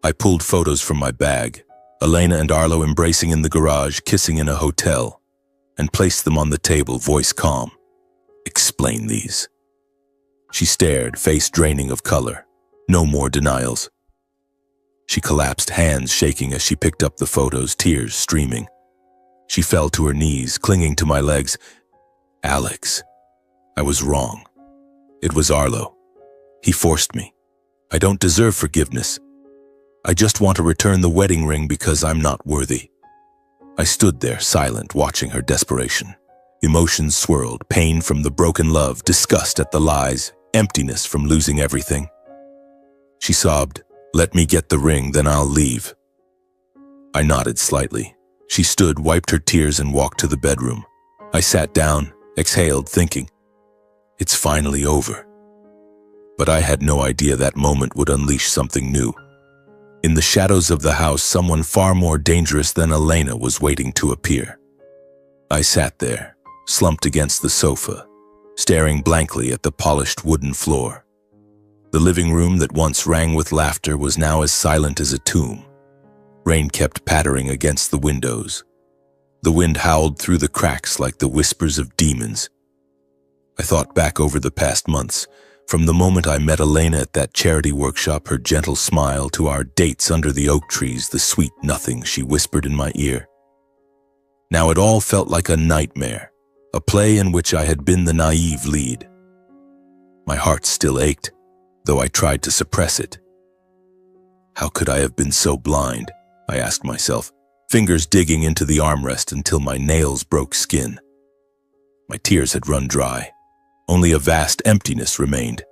I pulled photos from my bag, Elena and Arlo embracing in the garage, kissing in a hotel, and placed them on the table, voice calm. "Explain these." She stared, face draining of color. No more denials. She collapsed, hands shaking as she picked up the photos, tears streaming. She fell to her knees, clinging to my legs. "Alex, I was wrong. It was Arlo. He forced me. I don't deserve forgiveness. I just want to return the wedding ring because I'm not worthy." I stood there, silent, watching her desperation. Emotions swirled, pain from the broken love, disgust at the lies, emptiness from losing everything. She sobbed, "Let me get the ring, then I'll leave." I nodded slightly. She stood, wiped her tears, and walked to the bedroom. I sat down, exhaled, thinking, it's finally over. But I had no idea that moment would unleash something new. In the shadows of the house, someone far more dangerous than Elena was waiting to appear. I sat there, slumped against the sofa, staring blankly at the polished wooden floor. The living room that once rang with laughter was now as silent as a tomb. Rain kept pattering against the windows. The wind howled through the cracks like the whispers of demons. I thought back over the past months, From the moment I met Elena at that charity workshop, her gentle smile, to our dates under the oak trees, the sweet nothing she whispered in my ear. Now it all felt like a nightmare, a play in which I had been the naive lead. My heart still ached, though I tried to suppress it. How could I have been so blind? I asked myself, fingers digging into the armrest until my nails broke skin. My tears had run dry. Only a vast emptiness remained.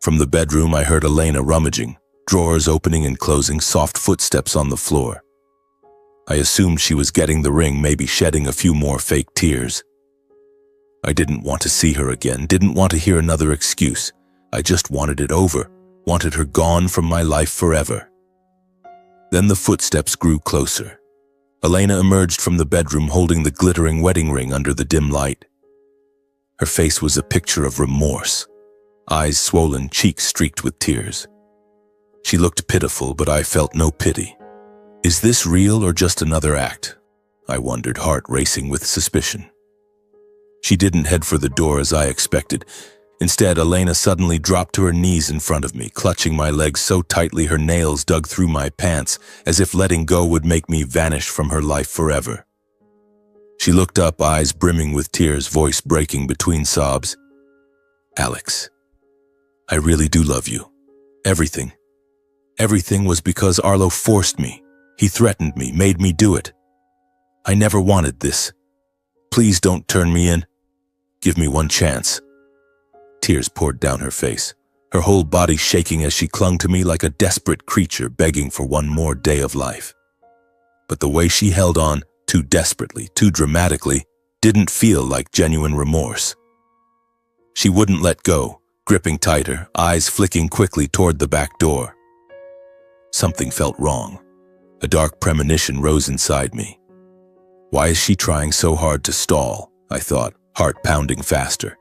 From the bedroom, I heard Elena rummaging, drawers opening and closing, soft footsteps on the floor. I assumed she was getting the ring, maybe shedding a few more fake tears. I didn't want to see her again, didn't want to hear another excuse. I just wanted it over, wanted her gone from my life forever. Then the footsteps grew closer. Elena emerged from the bedroom holding the glittering wedding ring under the dim light. Her face was a picture of remorse, eyes swollen, cheeks streaked with tears. She looked pitiful, but I felt no pity. Is this real or just another act? I wondered, heart racing with suspicion. She didn't head for the door as I expected. Instead, Elena suddenly dropped to her knees in front of me, clutching my legs so tightly her nails dug through my pants, as if letting go would make me vanish from her life forever. She looked up, eyes brimming with tears, voice breaking between sobs. Alex, I really do love you. Everything. Everything was because Arlo forced me. He threatened me, made me do it. I never wanted this. Please don't turn me in. Give me one chance. Tears poured down her face, her whole body shaking as she clung to me like a desperate creature begging for one more day of life. But the way she held on, too desperately, too dramatically, didn't feel like genuine remorse. She wouldn't let go, gripping tighter, eyes flicking quickly toward the back door. Something felt wrong. A dark premonition rose inside me. Why is she trying so hard to stall? I thought, heart pounding faster.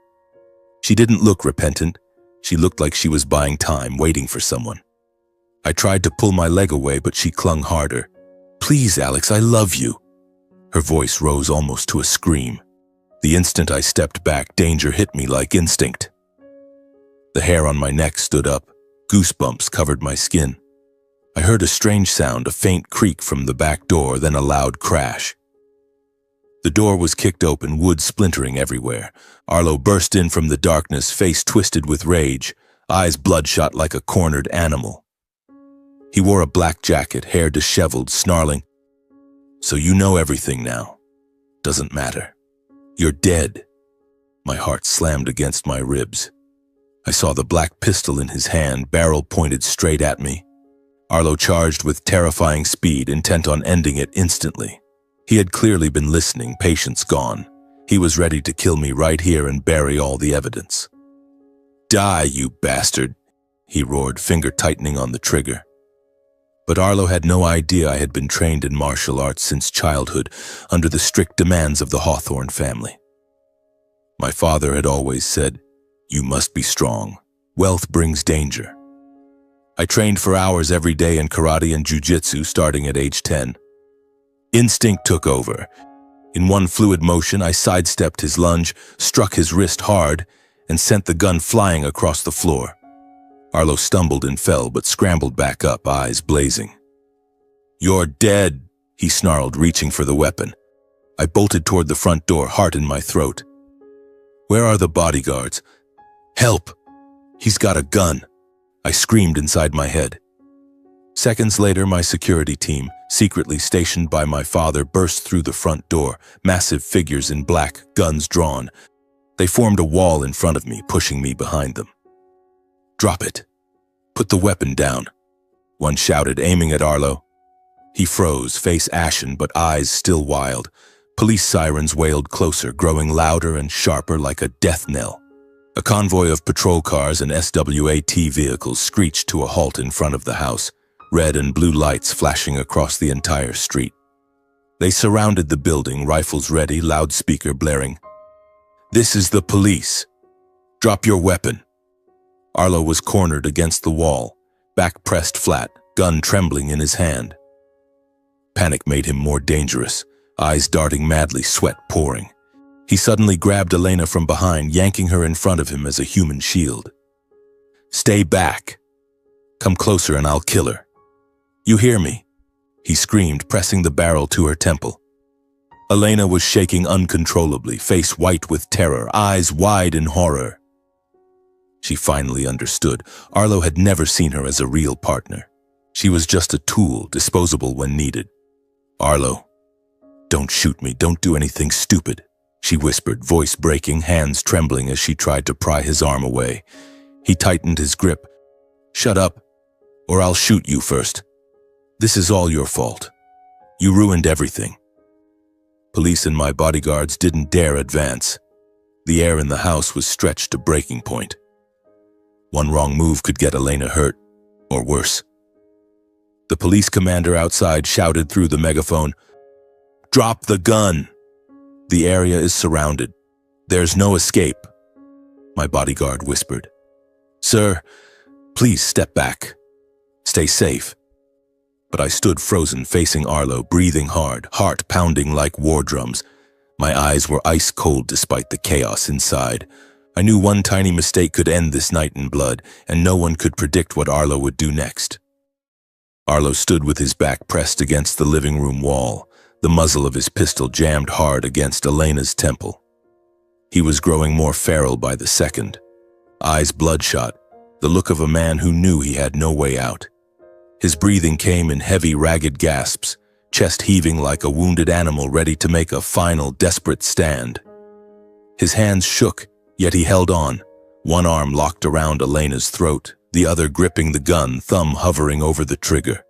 She didn't look repentant. She looked like she was buying time, waiting for someone. I tried to pull my leg away, but she clung harder. Please, Alex, I love you. Her voice rose almost to a scream. The instant I stepped back, danger hit me like instinct. The hair on my neck stood up. Goosebumps covered my skin. I heard a strange sound, a faint creak from the back door, then a loud crash. The door was kicked open, wood splintering everywhere. Arlo burst in from the darkness, face twisted with rage, eyes bloodshot like a cornered animal. He wore a black jacket, hair disheveled, snarling, "So you know everything now. Doesn't matter. You're dead." My heart slammed against my ribs. I saw the black pistol in his hand, barrel pointed straight at me. Arlo charged with terrifying speed, intent on ending it instantly. He had clearly been listening, patience gone. He was ready to kill me right here and bury all the evidence. "Die, you bastard," he roared, finger tightening on the trigger. But Arlo had no idea I had been trained in martial arts since childhood, under the strict demands of the Hawthorne family. My father had always said, "You must be strong. Wealth brings danger." I trained for hours every day in karate and jiu-jitsu starting at age 10. Instinct took over. In one fluid motion, I sidestepped his lunge, struck his wrist hard, and sent the gun flying across the floor. Arlo stumbled and fell, but scrambled back up, eyes blazing. "You're dead," he snarled, reaching for the weapon. I bolted toward the front door, heart in my throat. "Where are the bodyguards? Help! He's got a gun!" I screamed inside my head. Seconds later, my security team, secretly stationed by my father, burst through the front door, massive figures in black, guns drawn. They formed a wall in front of me, pushing me behind them. "Drop it. Put the weapon down," one shouted, aiming at Arlo. He froze, face ashen but eyes still wild. Police sirens wailed closer, growing louder and sharper like a death knell. A convoy of patrol cars and SWAT vehicles screeched to a halt in front of the house, red and blue lights flashing across the entire street. They surrounded the building, rifles ready, loudspeaker blaring. "This is the police. Drop your weapon." Arlo was cornered against the wall, back pressed flat, gun trembling in his hand. Panic made him more dangerous, eyes darting madly, sweat pouring. He suddenly grabbed Elena from behind, yanking her in front of him as a human shield. "Stay back. Come closer and I'll kill her. You hear me?" he screamed, pressing the barrel to her temple. Elena was shaking uncontrollably, face white with terror, eyes wide in horror. She finally understood. Arlo had never seen her as a real partner. She was just a tool, disposable when needed. "Arlo, don't shoot me, don't do anything stupid," she whispered, voice breaking, hands trembling as she tried to pry his arm away. He tightened his grip. "Shut up, or I'll shoot you first. This is all your fault. You ruined everything." Police and my bodyguards didn't dare advance. The air in the house was stretched to breaking point. One wrong move could get Elena hurt, or worse. The police commander outside shouted through the megaphone, "Drop the gun! The area is surrounded. There's no escape." My bodyguard whispered, "Sir, please step back. Stay safe." But I stood frozen, facing Arlo, breathing hard, heart pounding like war drums. My eyes were ice cold despite the chaos inside. I knew one tiny mistake could end this night in blood, and no one could predict what Arlo would do next. Arlo stood with his back pressed against the living room wall, the muzzle of his pistol jammed hard against Elena's temple. He was growing more feral by the second, eyes bloodshot, the look of a man who knew he had no way out. His breathing came in heavy, ragged gasps, chest heaving like a wounded animal ready to make a final, desperate stand. His hands shook, yet he held on, one arm locked around Elena's throat, the other gripping the gun, thumb hovering over the trigger.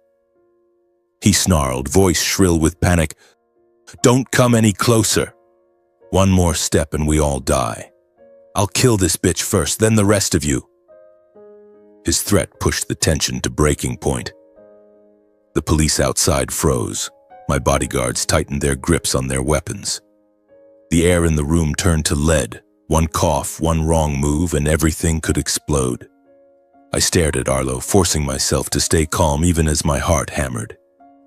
He snarled, voice shrill with panic, "Don't come any closer. One more step and we all die. I'll kill this bitch first, then the rest of you." His threat pushed the tension to breaking point. The police outside froze. My bodyguards tightened their grips on their weapons. The air in the room turned to lead. One cough, one wrong move, and everything could explode. I stared at Arlo, forcing myself to stay calm even as my heart hammered.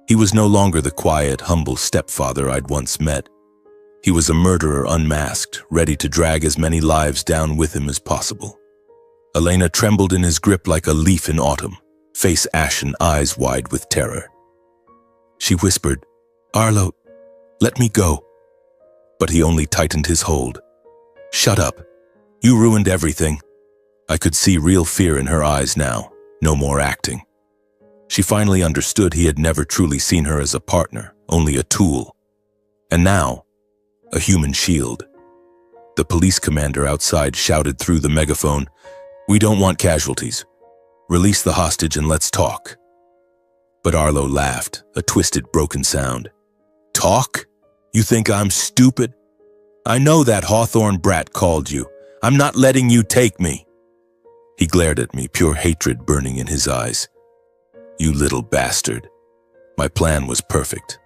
He was no longer the quiet, humble stepfather I'd once met. He was a murderer unmasked, ready to drag as many lives down with him as possible. Elena trembled in his grip like a leaf in autumn, face ashen, eyes wide with terror. She whispered, "Arlo, let me go." But he only tightened his hold. "Shut up. You ruined everything." I could see real fear in her eyes now, no more acting. She finally understood he had never truly seen her as a partner, only a tool. And now, a human shield. The police commander outside shouted through the megaphone, "We don't want casualties. Release the hostage and let's talk." But Arlo laughed, a twisted, broken sound. "Talk? You think I'm stupid? I know that Hawthorne brat called you. I'm not letting you take me." He glared at me, pure hatred burning in his eyes. "You little bastard. My plan was perfect.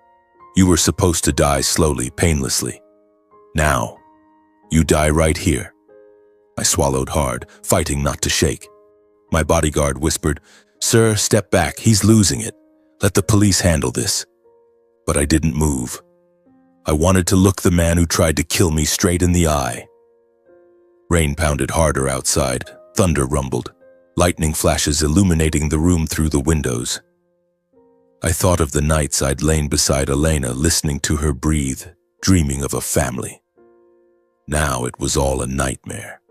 You were supposed to die slowly, painlessly. Now, you die right here." I swallowed hard, fighting not to shake. My bodyguard whispered, "Sir, step back. He's losing it. Let the police handle this." But I didn't move. I wanted to look the man who tried to kill me straight in the eye. Rain pounded harder outside. Thunder rumbled, lightning flashes illuminating the room through the windows. I thought of the nights I'd lain beside Elena, listening to her breathe, dreaming of a family. Now it was all a nightmare.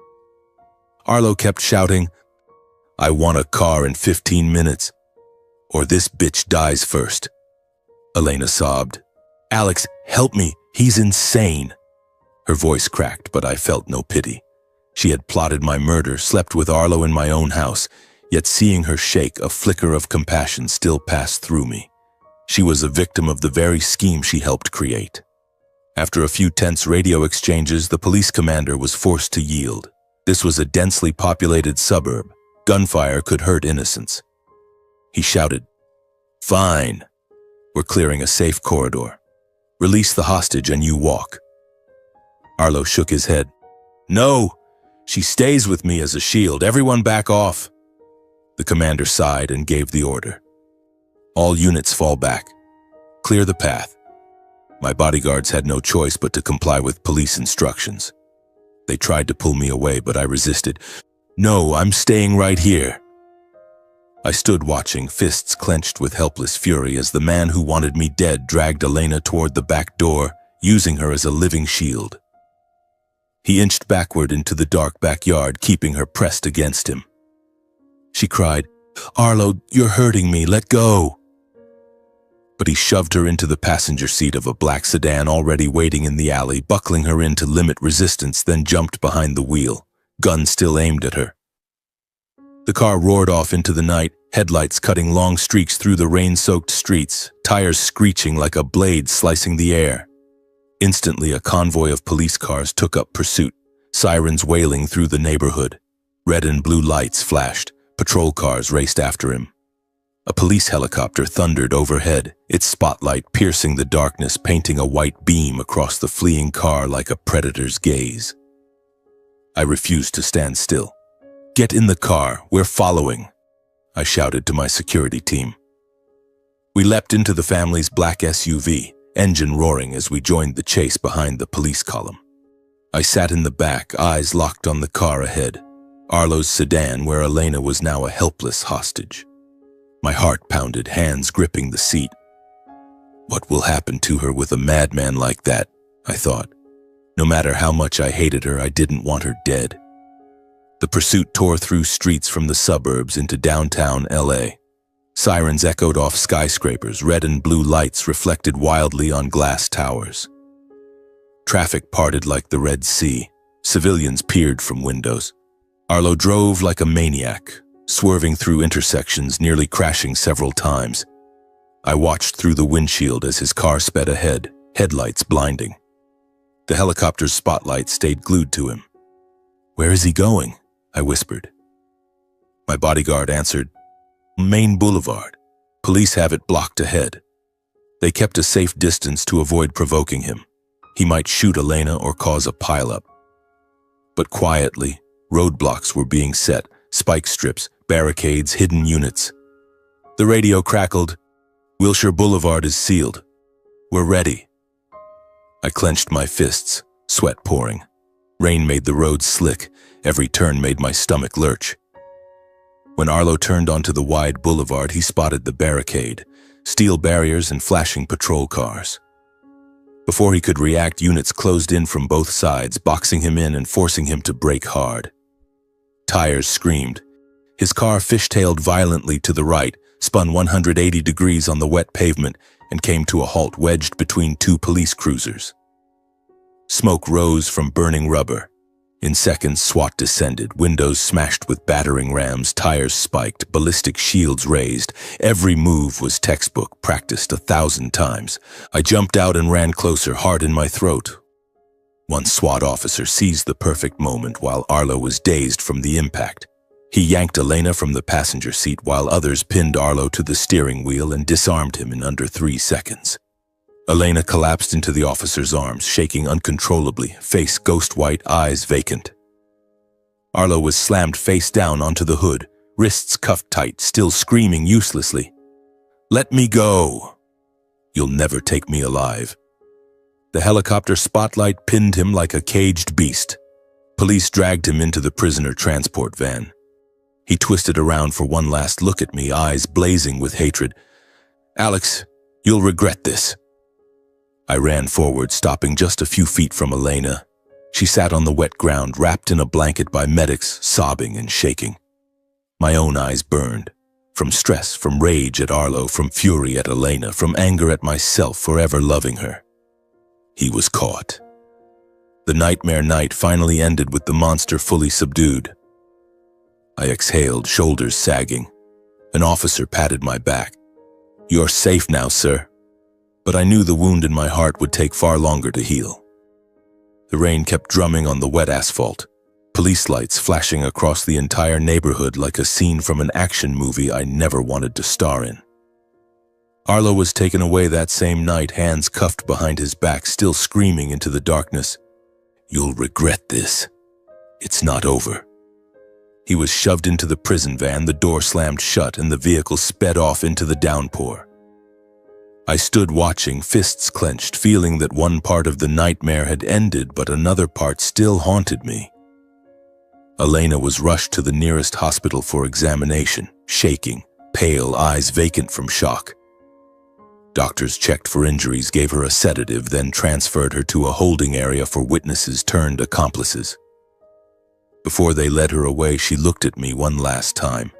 Arlo kept shouting, "I want a car in 15 minutes, or this bitch dies first." Elena sobbed, "Alex, help me, he's insane." Her voice cracked, but I felt no pity. She had plotted my murder, slept with Arlo in my own house, yet seeing her shake, a flicker of compassion still passed through me. She was a victim of the very scheme she helped create. After a few tense radio exchanges, the police commander was forced to yield. This was a densely populated suburb. Gunfire could hurt innocents. He shouted, "Fine. We're clearing a safe corridor. Release the hostage and you walk." Arlo shook his head. "No. She stays with me as a shield. Everyone back off." The commander sighed and gave the order. "All units fall back. Clear the path." My bodyguards had no choice but to comply with police instructions. They tried to pull me away, but I resisted. "No, I'm staying right here." I stood watching, fists clenched with helpless fury, as the man who wanted me dead dragged Elena toward the back door, using her as a living shield. He inched backward into the dark backyard, keeping her pressed against him. She cried, "Arlo, you're hurting me, let go." But he shoved her into the passenger seat of a black sedan already waiting in the alley, buckling her in to limit resistance, then jumped behind the wheel, gun still aimed at her. The car roared off into the night, headlights cutting long streaks through the rain-soaked streets, tires screeching like a blade slicing the air. Instantly, a convoy of police cars took up pursuit, sirens wailing through the neighborhood. Red and blue lights flashed, patrol cars raced after him. A police helicopter thundered overhead, its spotlight piercing the darkness, painting a white beam across the fleeing car like a predator's gaze. I refused to stand still. "Get in the car, we're following," I shouted to my security team. We leapt into the family's black SUV, engine roaring as we joined the chase behind the police column. I sat in the back, eyes locked on the car ahead, Arlo's sedan, where Elena was now a helpless hostage. My heart pounded, hands gripping the seat. What will happen to her with a madman like that, I thought. No matter how much I hated her, I didn't want her dead. The pursuit tore through streets from the suburbs into downtown LA. Sirens echoed off skyscrapers, red and blue lights reflected wildly on glass towers. Traffic parted like the Red Sea. Civilians peered from windows. Arlo drove like a maniac, swerving through intersections, nearly crashing several times. I watched through the windshield as his car sped ahead, headlights blinding. The helicopter's spotlight stayed glued to him. "Where is he going?" I whispered. My bodyguard answered, "Main Boulevard. Police have it blocked ahead." They kept a safe distance to avoid provoking him. He might shoot Elena or cause a pileup. But quietly, roadblocks were being set, spike strips, barricades, hidden units. The radio crackled, "Wilshire Boulevard is sealed. We're ready." I clenched my fists, sweat pouring. Rain made the road slick. Every turn made my stomach lurch. When Arlo turned onto the wide boulevard, he spotted the barricade, steel barriers and flashing patrol cars. Before he could react, units closed in from both sides, boxing him in and forcing him to brake hard. Tires screamed. His car fishtailed violently to the right, spun 180 degrees on the wet pavement, and came to a halt wedged between two police cruisers. Smoke rose from burning rubber. In seconds, SWAT descended, windows smashed with battering rams, tires spiked, ballistic shields raised. Every move was textbook, practiced 1,000 times. I jumped out and ran closer, heart in my throat. One SWAT officer seized the perfect moment while Arlo was dazed from the impact. He yanked Elena from the passenger seat while others pinned Arlo to the steering wheel and disarmed him in under 3 seconds. Elena collapsed into the officer's arms, shaking uncontrollably, face ghost white, eyes vacant. Arlo was slammed face down onto the hood, wrists cuffed tight, still screaming uselessly. "Let me go! You'll never take me alive." The helicopter spotlight pinned him like a caged beast. Police dragged him into the prisoner transport van. He twisted around for one last look at me, eyes blazing with hatred. "Alex, you'll regret this." I ran forward, stopping just a few feet from Elena. She sat on the wet ground, wrapped in a blanket by medics, sobbing and shaking. My own eyes burned. From stress, from rage at Arlo, from fury at Elena, from anger at myself for ever loving her. He was caught. The nightmare night finally ended with the monster fully subdued. I exhaled, shoulders sagging. An officer patted my back. "You're safe now, sir." But I knew the wound in my heart would take far longer to heal. The rain kept drumming on the wet asphalt, police lights flashing across the entire neighborhood like a scene from an action movie I never wanted to star in. Arlo was taken away that same night, hands cuffed behind his back, still screaming into the darkness. "You'll regret this. It's not over." He was shoved into the prison van, the door slammed shut, and the vehicle sped off into the downpour. I stood watching, fists clenched, feeling that one part of the nightmare had ended, but another part still haunted me. Elena was rushed to the nearest hospital for examination, shaking, pale, eyes vacant from shock. Doctors checked for injuries, gave her a sedative, then transferred her to a holding area for witnesses turned accomplices. Before they led her away, she looked at me one last time,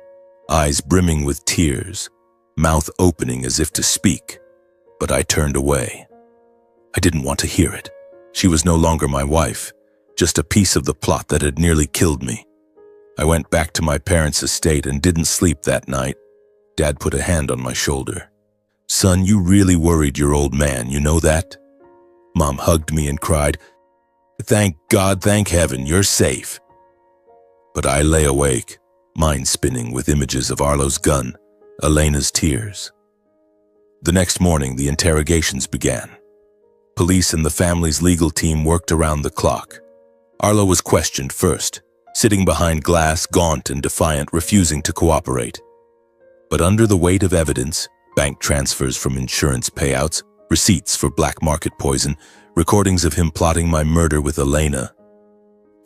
eyes brimming with tears, mouth opening as if to speak, but I turned away. I didn't want to hear it. She was no longer my wife, just a piece of the plot that had nearly killed me. I went back to my parents' estate and didn't sleep that night. Dad put a hand on my shoulder. "Son, you really worried your old man, you know that?" Mom hugged me and cried, "Thank God, thank heaven, you're safe." But I lay awake, mind spinning with images of Arlo's gun, Elena's tears. The next morning, the interrogations began. Police and the family's legal team worked around the clock. Arlo was questioned first, sitting behind glass, gaunt and defiant, refusing to cooperate. But under the weight of evidence, bank transfers from insurance payouts, receipts for black market poison, recordings of him plotting my murder with Elena,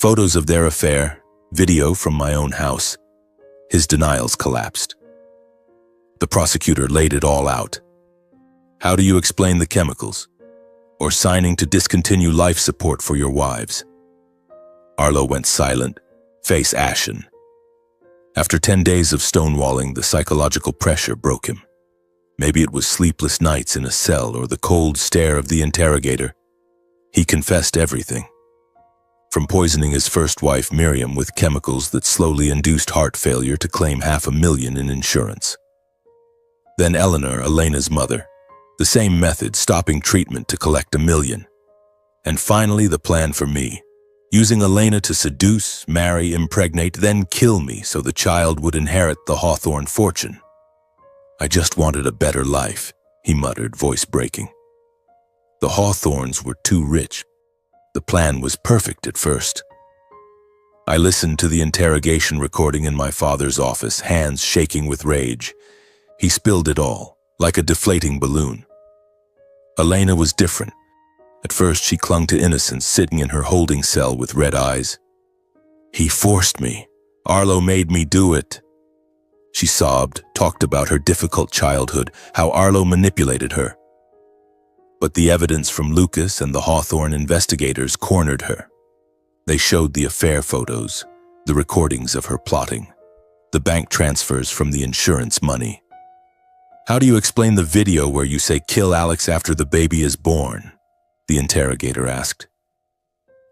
photos of their affair, video from my own house, his denials collapsed. The prosecutor laid it all out. How do you explain the chemicals? Or signing to discontinue life support for your wives? Arlo went silent, face ashen. After 10 days of stonewalling, the psychological pressure broke him. Maybe it was sleepless nights in a cell or the cold stare of the interrogator. He confessed everything. From poisoning his first wife, Miriam, with chemicals that slowly induced heart failure to claim $500,000 in insurance. Then Eleanor, Elena's mother. The same method, stopping treatment to collect $1 million. And finally, the plan for me, using Elena to seduce, marry, impregnate, then kill me so the child would inherit the Hawthorne fortune. "I just wanted a better life," he muttered, voice breaking. The Hawthornes were too rich. The plan was perfect at first. I listened to the interrogation recording in my father's office, hands shaking with rage. He spilled it all, like a deflating balloon. Elena was different. At first, she clung to innocence, sitting in her holding cell with red eyes. "He forced me. Arlo made me do it." She sobbed, talked about her difficult childhood, how Arlo manipulated her. But the evidence from Lucas and the Hawthorne investigators cornered her. They showed the affair photos, the recordings of her plotting, the bank transfers from the insurance money. "How do you explain the video where you say kill Alex after the baby is born?" the interrogator asked.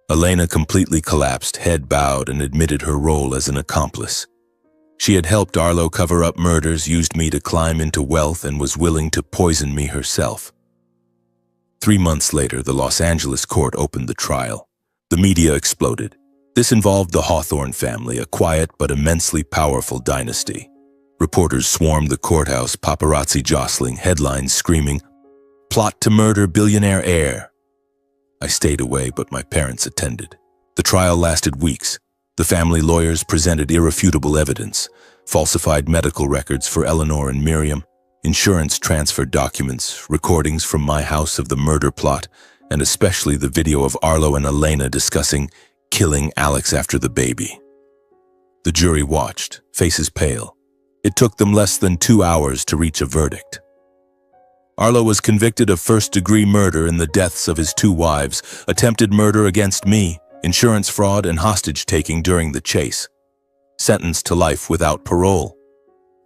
Elena completely collapsed, head bowed, and admitted her role as an accomplice. She had helped Arlo cover up murders, used me to climb into wealth, and was willing to poison me herself. 3 months later, the Los Angeles court opened the trial. The media exploded. This involved the Hawthorne family, a quiet but immensely powerful dynasty. Reporters swarmed the courthouse, paparazzi jostling, headlines screaming, "Plot to murder billionaire heir." I stayed away, but my parents attended. The trial lasted weeks. The family lawyers presented irrefutable evidence, falsified medical records for Eleanor and Miriam, insurance transfer documents, recordings from my house of the murder plot, and especially the video of Arlo and Elena discussing killing Alex after the baby. The jury watched, faces pale. It took them less than 2 hours to reach a verdict. Arlo was convicted of first-degree murder in the deaths of his 2 wives, attempted murder against me, insurance fraud, and hostage-taking during the chase. Sentenced to life without parole.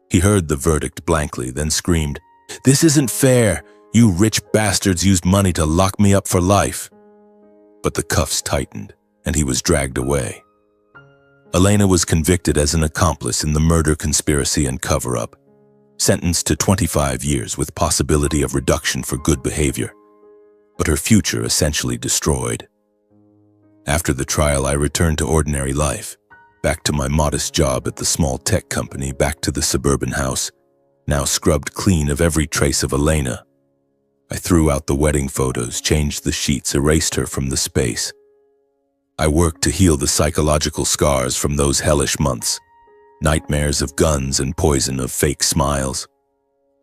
He heard the verdict blankly, then screamed, "This isn't fair! You rich bastards used money to lock me up for life!" But the cuffs tightened, and he was dragged away. Elena was convicted as an accomplice in the murder conspiracy and cover-up, sentenced to 25 years with possibility of reduction for good behavior, but her future essentially destroyed. After the trial, I returned to ordinary life, back to my modest job at the small tech company, back to the suburban house, now scrubbed clean of every trace of Elena. I threw out the wedding photos, changed the sheets, erased her from the space. I worked to heal the psychological scars from those hellish months, nightmares of guns and poison, of fake smiles.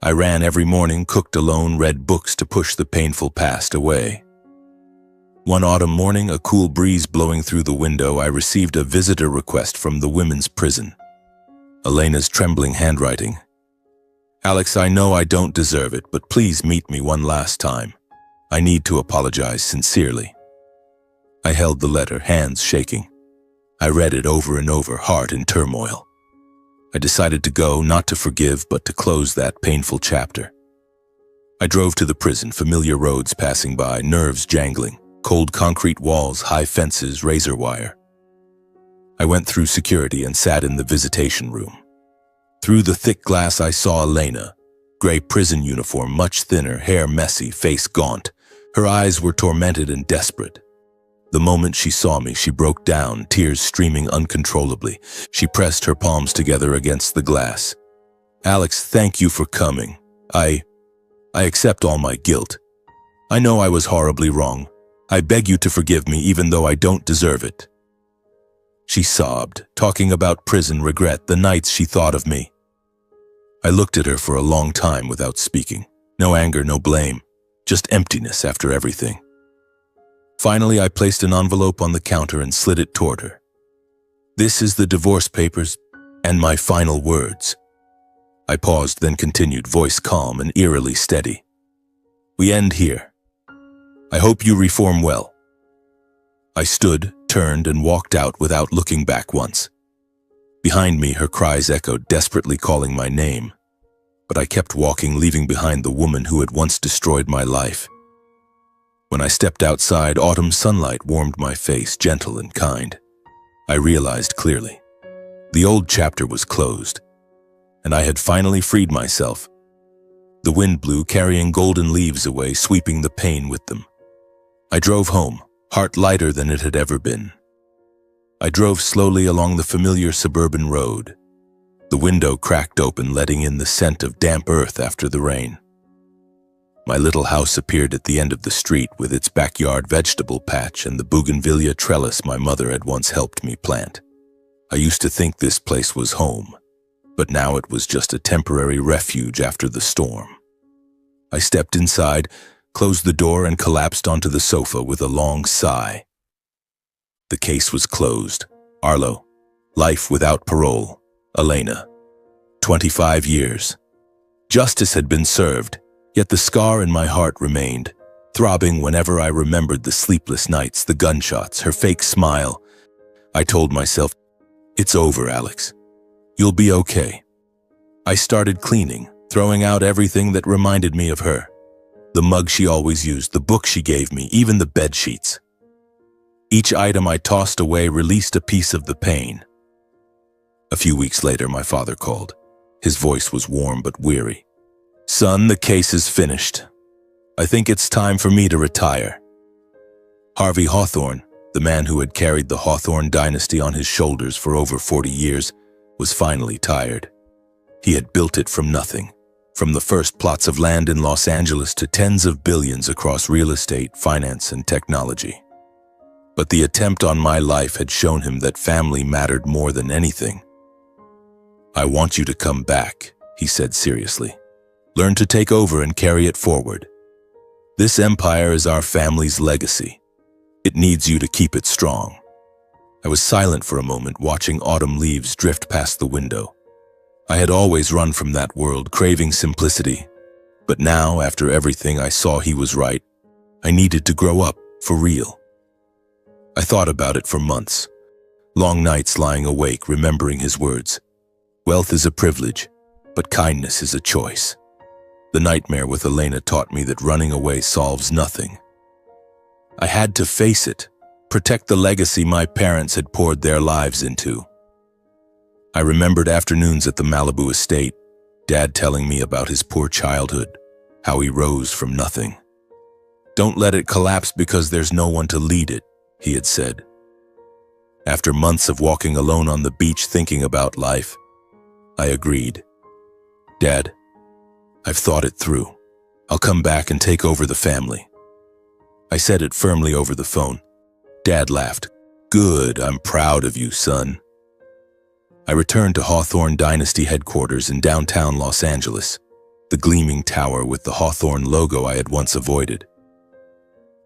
I ran every morning, cooked alone, read books to push the painful past away. One autumn morning, a cool breeze blowing through the window, I received a visitor request from the women's prison. Elena's trembling handwriting. "Alex, I know I don't deserve it, but please meet me one last time. I need to apologize sincerely." I held the letter, hands shaking. I read it over and over, heart in turmoil. I decided to go, not to forgive, but to close that painful chapter. I drove to the prison, familiar roads passing by, nerves jangling, cold concrete walls, high fences, razor wire. I went through security and sat in the visitation room. Through the thick glass I saw Elena, gray prison uniform, much thinner, hair messy, face gaunt. Her eyes were tormented and desperate. The moment she saw me, she broke down, tears streaming uncontrollably. She pressed her palms together against the glass. "Alex, thank you for coming. I accept all my guilt. I know I was horribly wrong. I beg you to forgive me even though I don't deserve it." She sobbed, talking about prison, regret, the nights she thought of me. I looked at her for a long time without speaking. No anger, no blame, just emptiness after everything. Finally, I placed an envelope on the counter and slid it toward her. "This is the divorce papers and my final words." I paused, then continued, voice calm and eerily steady. "We end here. I hope you reform well." I stood, turned, and walked out without looking back once. Behind me, her cries echoed, desperately calling my name. But I kept walking, leaving behind the woman who had once destroyed my life. When I stepped outside, autumn sunlight warmed my face, gentle and kind. I realized clearly. The old chapter was closed, and I had finally freed myself. The wind blew, carrying golden leaves away, sweeping the pain with them. I drove home, heart lighter than it had ever been. I drove slowly along the familiar suburban road. The window cracked open, letting in the scent of damp earth after the rain. My little house appeared at the end of the street with its backyard vegetable patch and the bougainvillea trellis my mother had once helped me plant. I used to think this place was home, but now it was just a temporary refuge after the storm. I stepped inside, closed the door, and collapsed onto the sofa with a long sigh. The case was closed. Arlo. Life without parole. Elena. 25 years. Justice had been served, yet the scar in my heart remained, throbbing whenever I remembered the sleepless nights, the gunshots, her fake smile. I told myself, "It's over, Alex. You'll be okay." I started cleaning, throwing out everything that reminded me of her. The mug she always used, the book she gave me, even the bed sheets. Each item I tossed away released a piece of the pain. A few weeks later, my father called. His voice was warm but weary. "Son, the case is finished. I think it's time for me to retire." Harvey Hawthorne, the man who had carried the Hawthorne dynasty on his shoulders for over 40 years, was finally tired. He had built it from nothing. From the first plots of land in Los Angeles to tens of billions across real estate, finance, and technology. But the attempt on my life had shown him that family mattered more than anything. "I want you to come back," he said seriously. "Learn to take over and carry it forward. This empire is our family's legacy. It needs you to keep it strong." I was silent for a moment, watching autumn leaves drift past the window. I had always run from that world, craving simplicity. But now, after everything, I saw he was right. I needed to grow up, for real. I thought about it for months. Long nights lying awake, remembering his words. Wealth is a privilege, but kindness is a choice. The nightmare with Elena taught me that running away solves nothing. I had to face it, protect the legacy my parents had poured their lives into. I remembered afternoons at the Malibu estate, Dad telling me about his poor childhood, how he rose from nothing. "Don't let it collapse because there's no one to lead it," he had said. After months of walking alone on the beach thinking about life, I agreed. "Dad, I've thought it through. I'll come back and take over the family." I said it firmly over the phone. Dad laughed. "Good, I'm proud of you, son." I returned to Hawthorne Dynasty headquarters in downtown Los Angeles. the gleaming tower with the Hawthorne logo I had once avoided.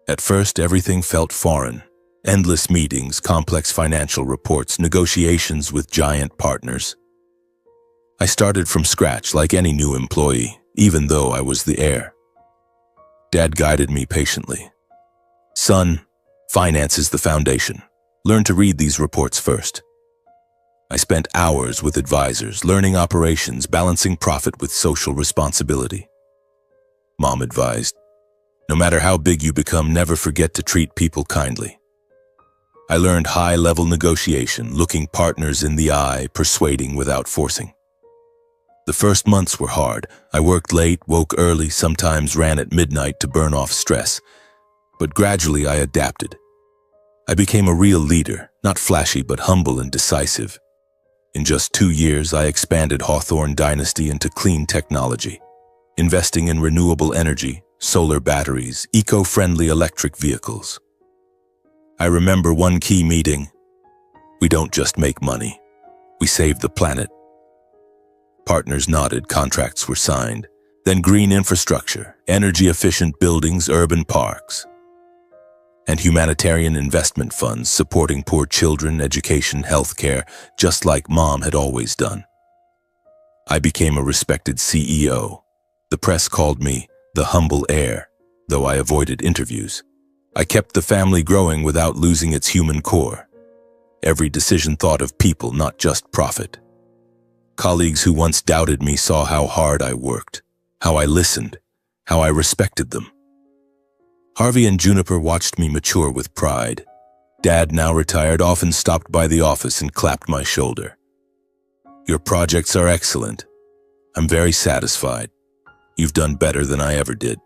At first, everything felt foreign. Endless meetings, complex financial reports, negotiations with giant partners. I started from scratch like any new employee, even though I was the heir. Dad guided me patiently. "Son, finance is the foundation. Learn to read these reports first." I spent hours with advisors, learning operations, balancing profit with social responsibility. Mom advised, "No matter how big you become, never forget to treat people kindly." I learned high-level negotiation, looking partners in the eye, persuading without forcing. The first months were hard. I worked late, woke early, sometimes ran at midnight to burn off stress. But gradually I adapted. I became a real leader, not flashy but humble and decisive. In just 2 years, I expanded Hawthorne Dynasty into clean technology, investing in renewable energy, solar batteries, eco-friendly electric vehicles. I remember one key meeting. We don't just make money. We save the planet. Partners nodded, contracts were signed. Then green infrastructure, energy-efficient buildings, urban parks, and humanitarian investment funds supporting poor children, education, healthcare, just like Mom had always done. I became a respected CEO. The press called me the humble heir, though I avoided interviews. I kept the family growing without losing its human core. Every decision thought of people, not just profit. Colleagues who once doubted me saw how hard I worked, how I listened, how I respected them. Harvey and Juniper watched me mature with pride. Dad, now retired, often stopped by the office and clapped my shoulder. "Your projects are excellent. I'm very satisfied. You've done better than I ever did."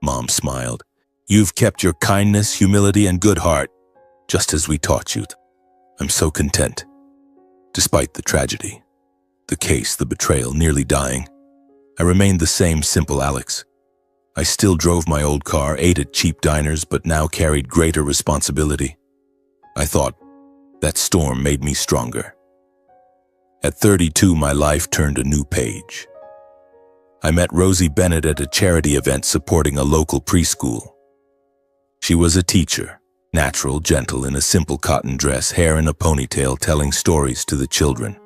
Mom smiled. "You've kept your kindness, humility, and good heart, just as we taught you. I'm so content." Despite the tragedy, the case, the betrayal, nearly dying, I remained the same simple Alex. I still drove my old car, ate at cheap diners, but now carried greater responsibility. I thought, that storm made me stronger. At 32, my life turned a new page. I met Rosie Bennett at a charity event supporting a local preschool. She was a teacher, natural, gentle, in a simple cotton dress, hair in a ponytail, telling stories to the children.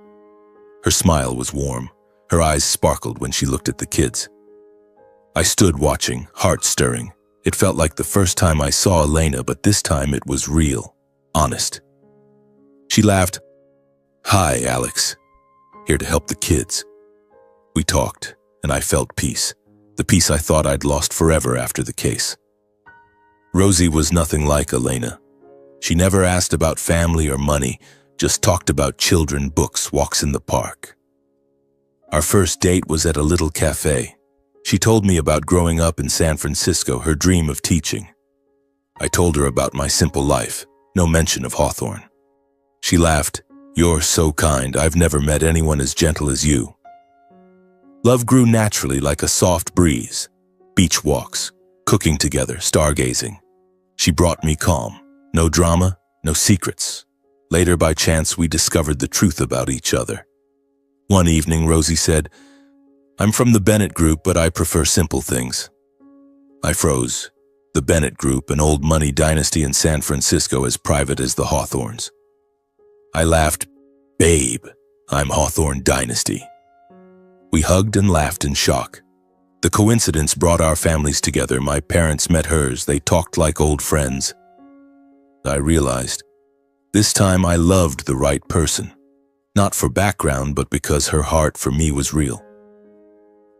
Her smile was warm. Her eyes sparkled when she looked at the kids. I stood watching, heart-stirring. It felt like the first time I saw Elena, but this time it was real, honest. She laughed. "Hi, Alex. Here to help the kids." We talked, and I felt peace, the peace I thought I'd lost forever after the case. Rosie was nothing like Elena. She never asked about family or money, just talked about children, books, walks in the park. Our first date was at a little cafe. She told me about growing up in San Francisco, her dream of teaching. I told her about my simple life, no mention of Hawthorne. She laughed. "You're so kind. I've never met anyone as gentle as you." Love grew naturally like a soft breeze. Beach walks, cooking together, stargazing. She brought me calm. No drama, no secrets. Later, by chance, we discovered the truth about each other. One evening, Rosie said, "I'm from the Bennett Group, but I prefer simple things." I froze. The Bennett Group, an old money dynasty in San Francisco, as private as the Hawthorns. I laughed. "Babe, I'm Hawthorne Dynasty." We hugged and laughed in shock. The coincidence brought our families together. My parents met hers. They talked like old friends. I realized, this time I loved the right person. Not for background, but because her heart for me was real.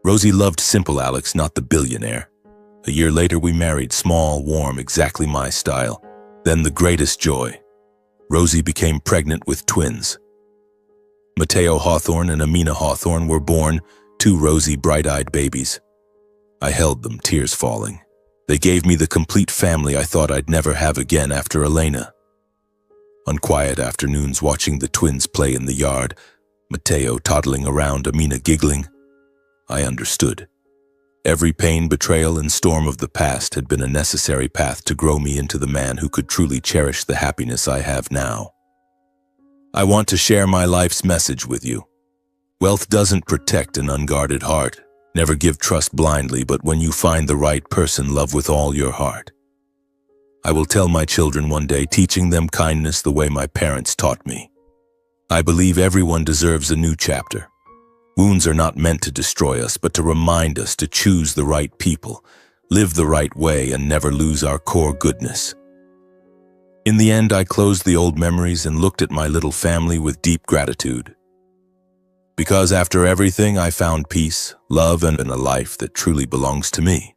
Rosie loved simple Alex, not the billionaire. A year later, we married, small, warm, exactly my style. Then the greatest joy. Rosie became pregnant with twins. Mateo Hawthorne and Amina Hawthorne were born, 2 rosy, bright-eyed babies. I held them, tears falling. They gave me the complete family I thought I'd never have again after Elena. On quiet afternoons, watching the twins play in the yard, Mateo toddling around, Amina giggling, I understood. Every pain, betrayal, and storm of the past had been a necessary path to grow me into the man who could truly cherish the happiness I have now. I want to share my life's message with you. Wealth doesn't protect an unguarded heart. Never give trust blindly, but when you find the right person, love with all your heart. I will tell my children one day, teaching them kindness the way my parents taught me. I believe everyone deserves a new chapter. Wounds are not meant to destroy us, but to remind us to choose the right people, live the right way, and never lose our core goodness. In the end, I closed the old memories and looked at my little family with deep gratitude. Because after everything, I found peace, love, and a life that truly belongs to me.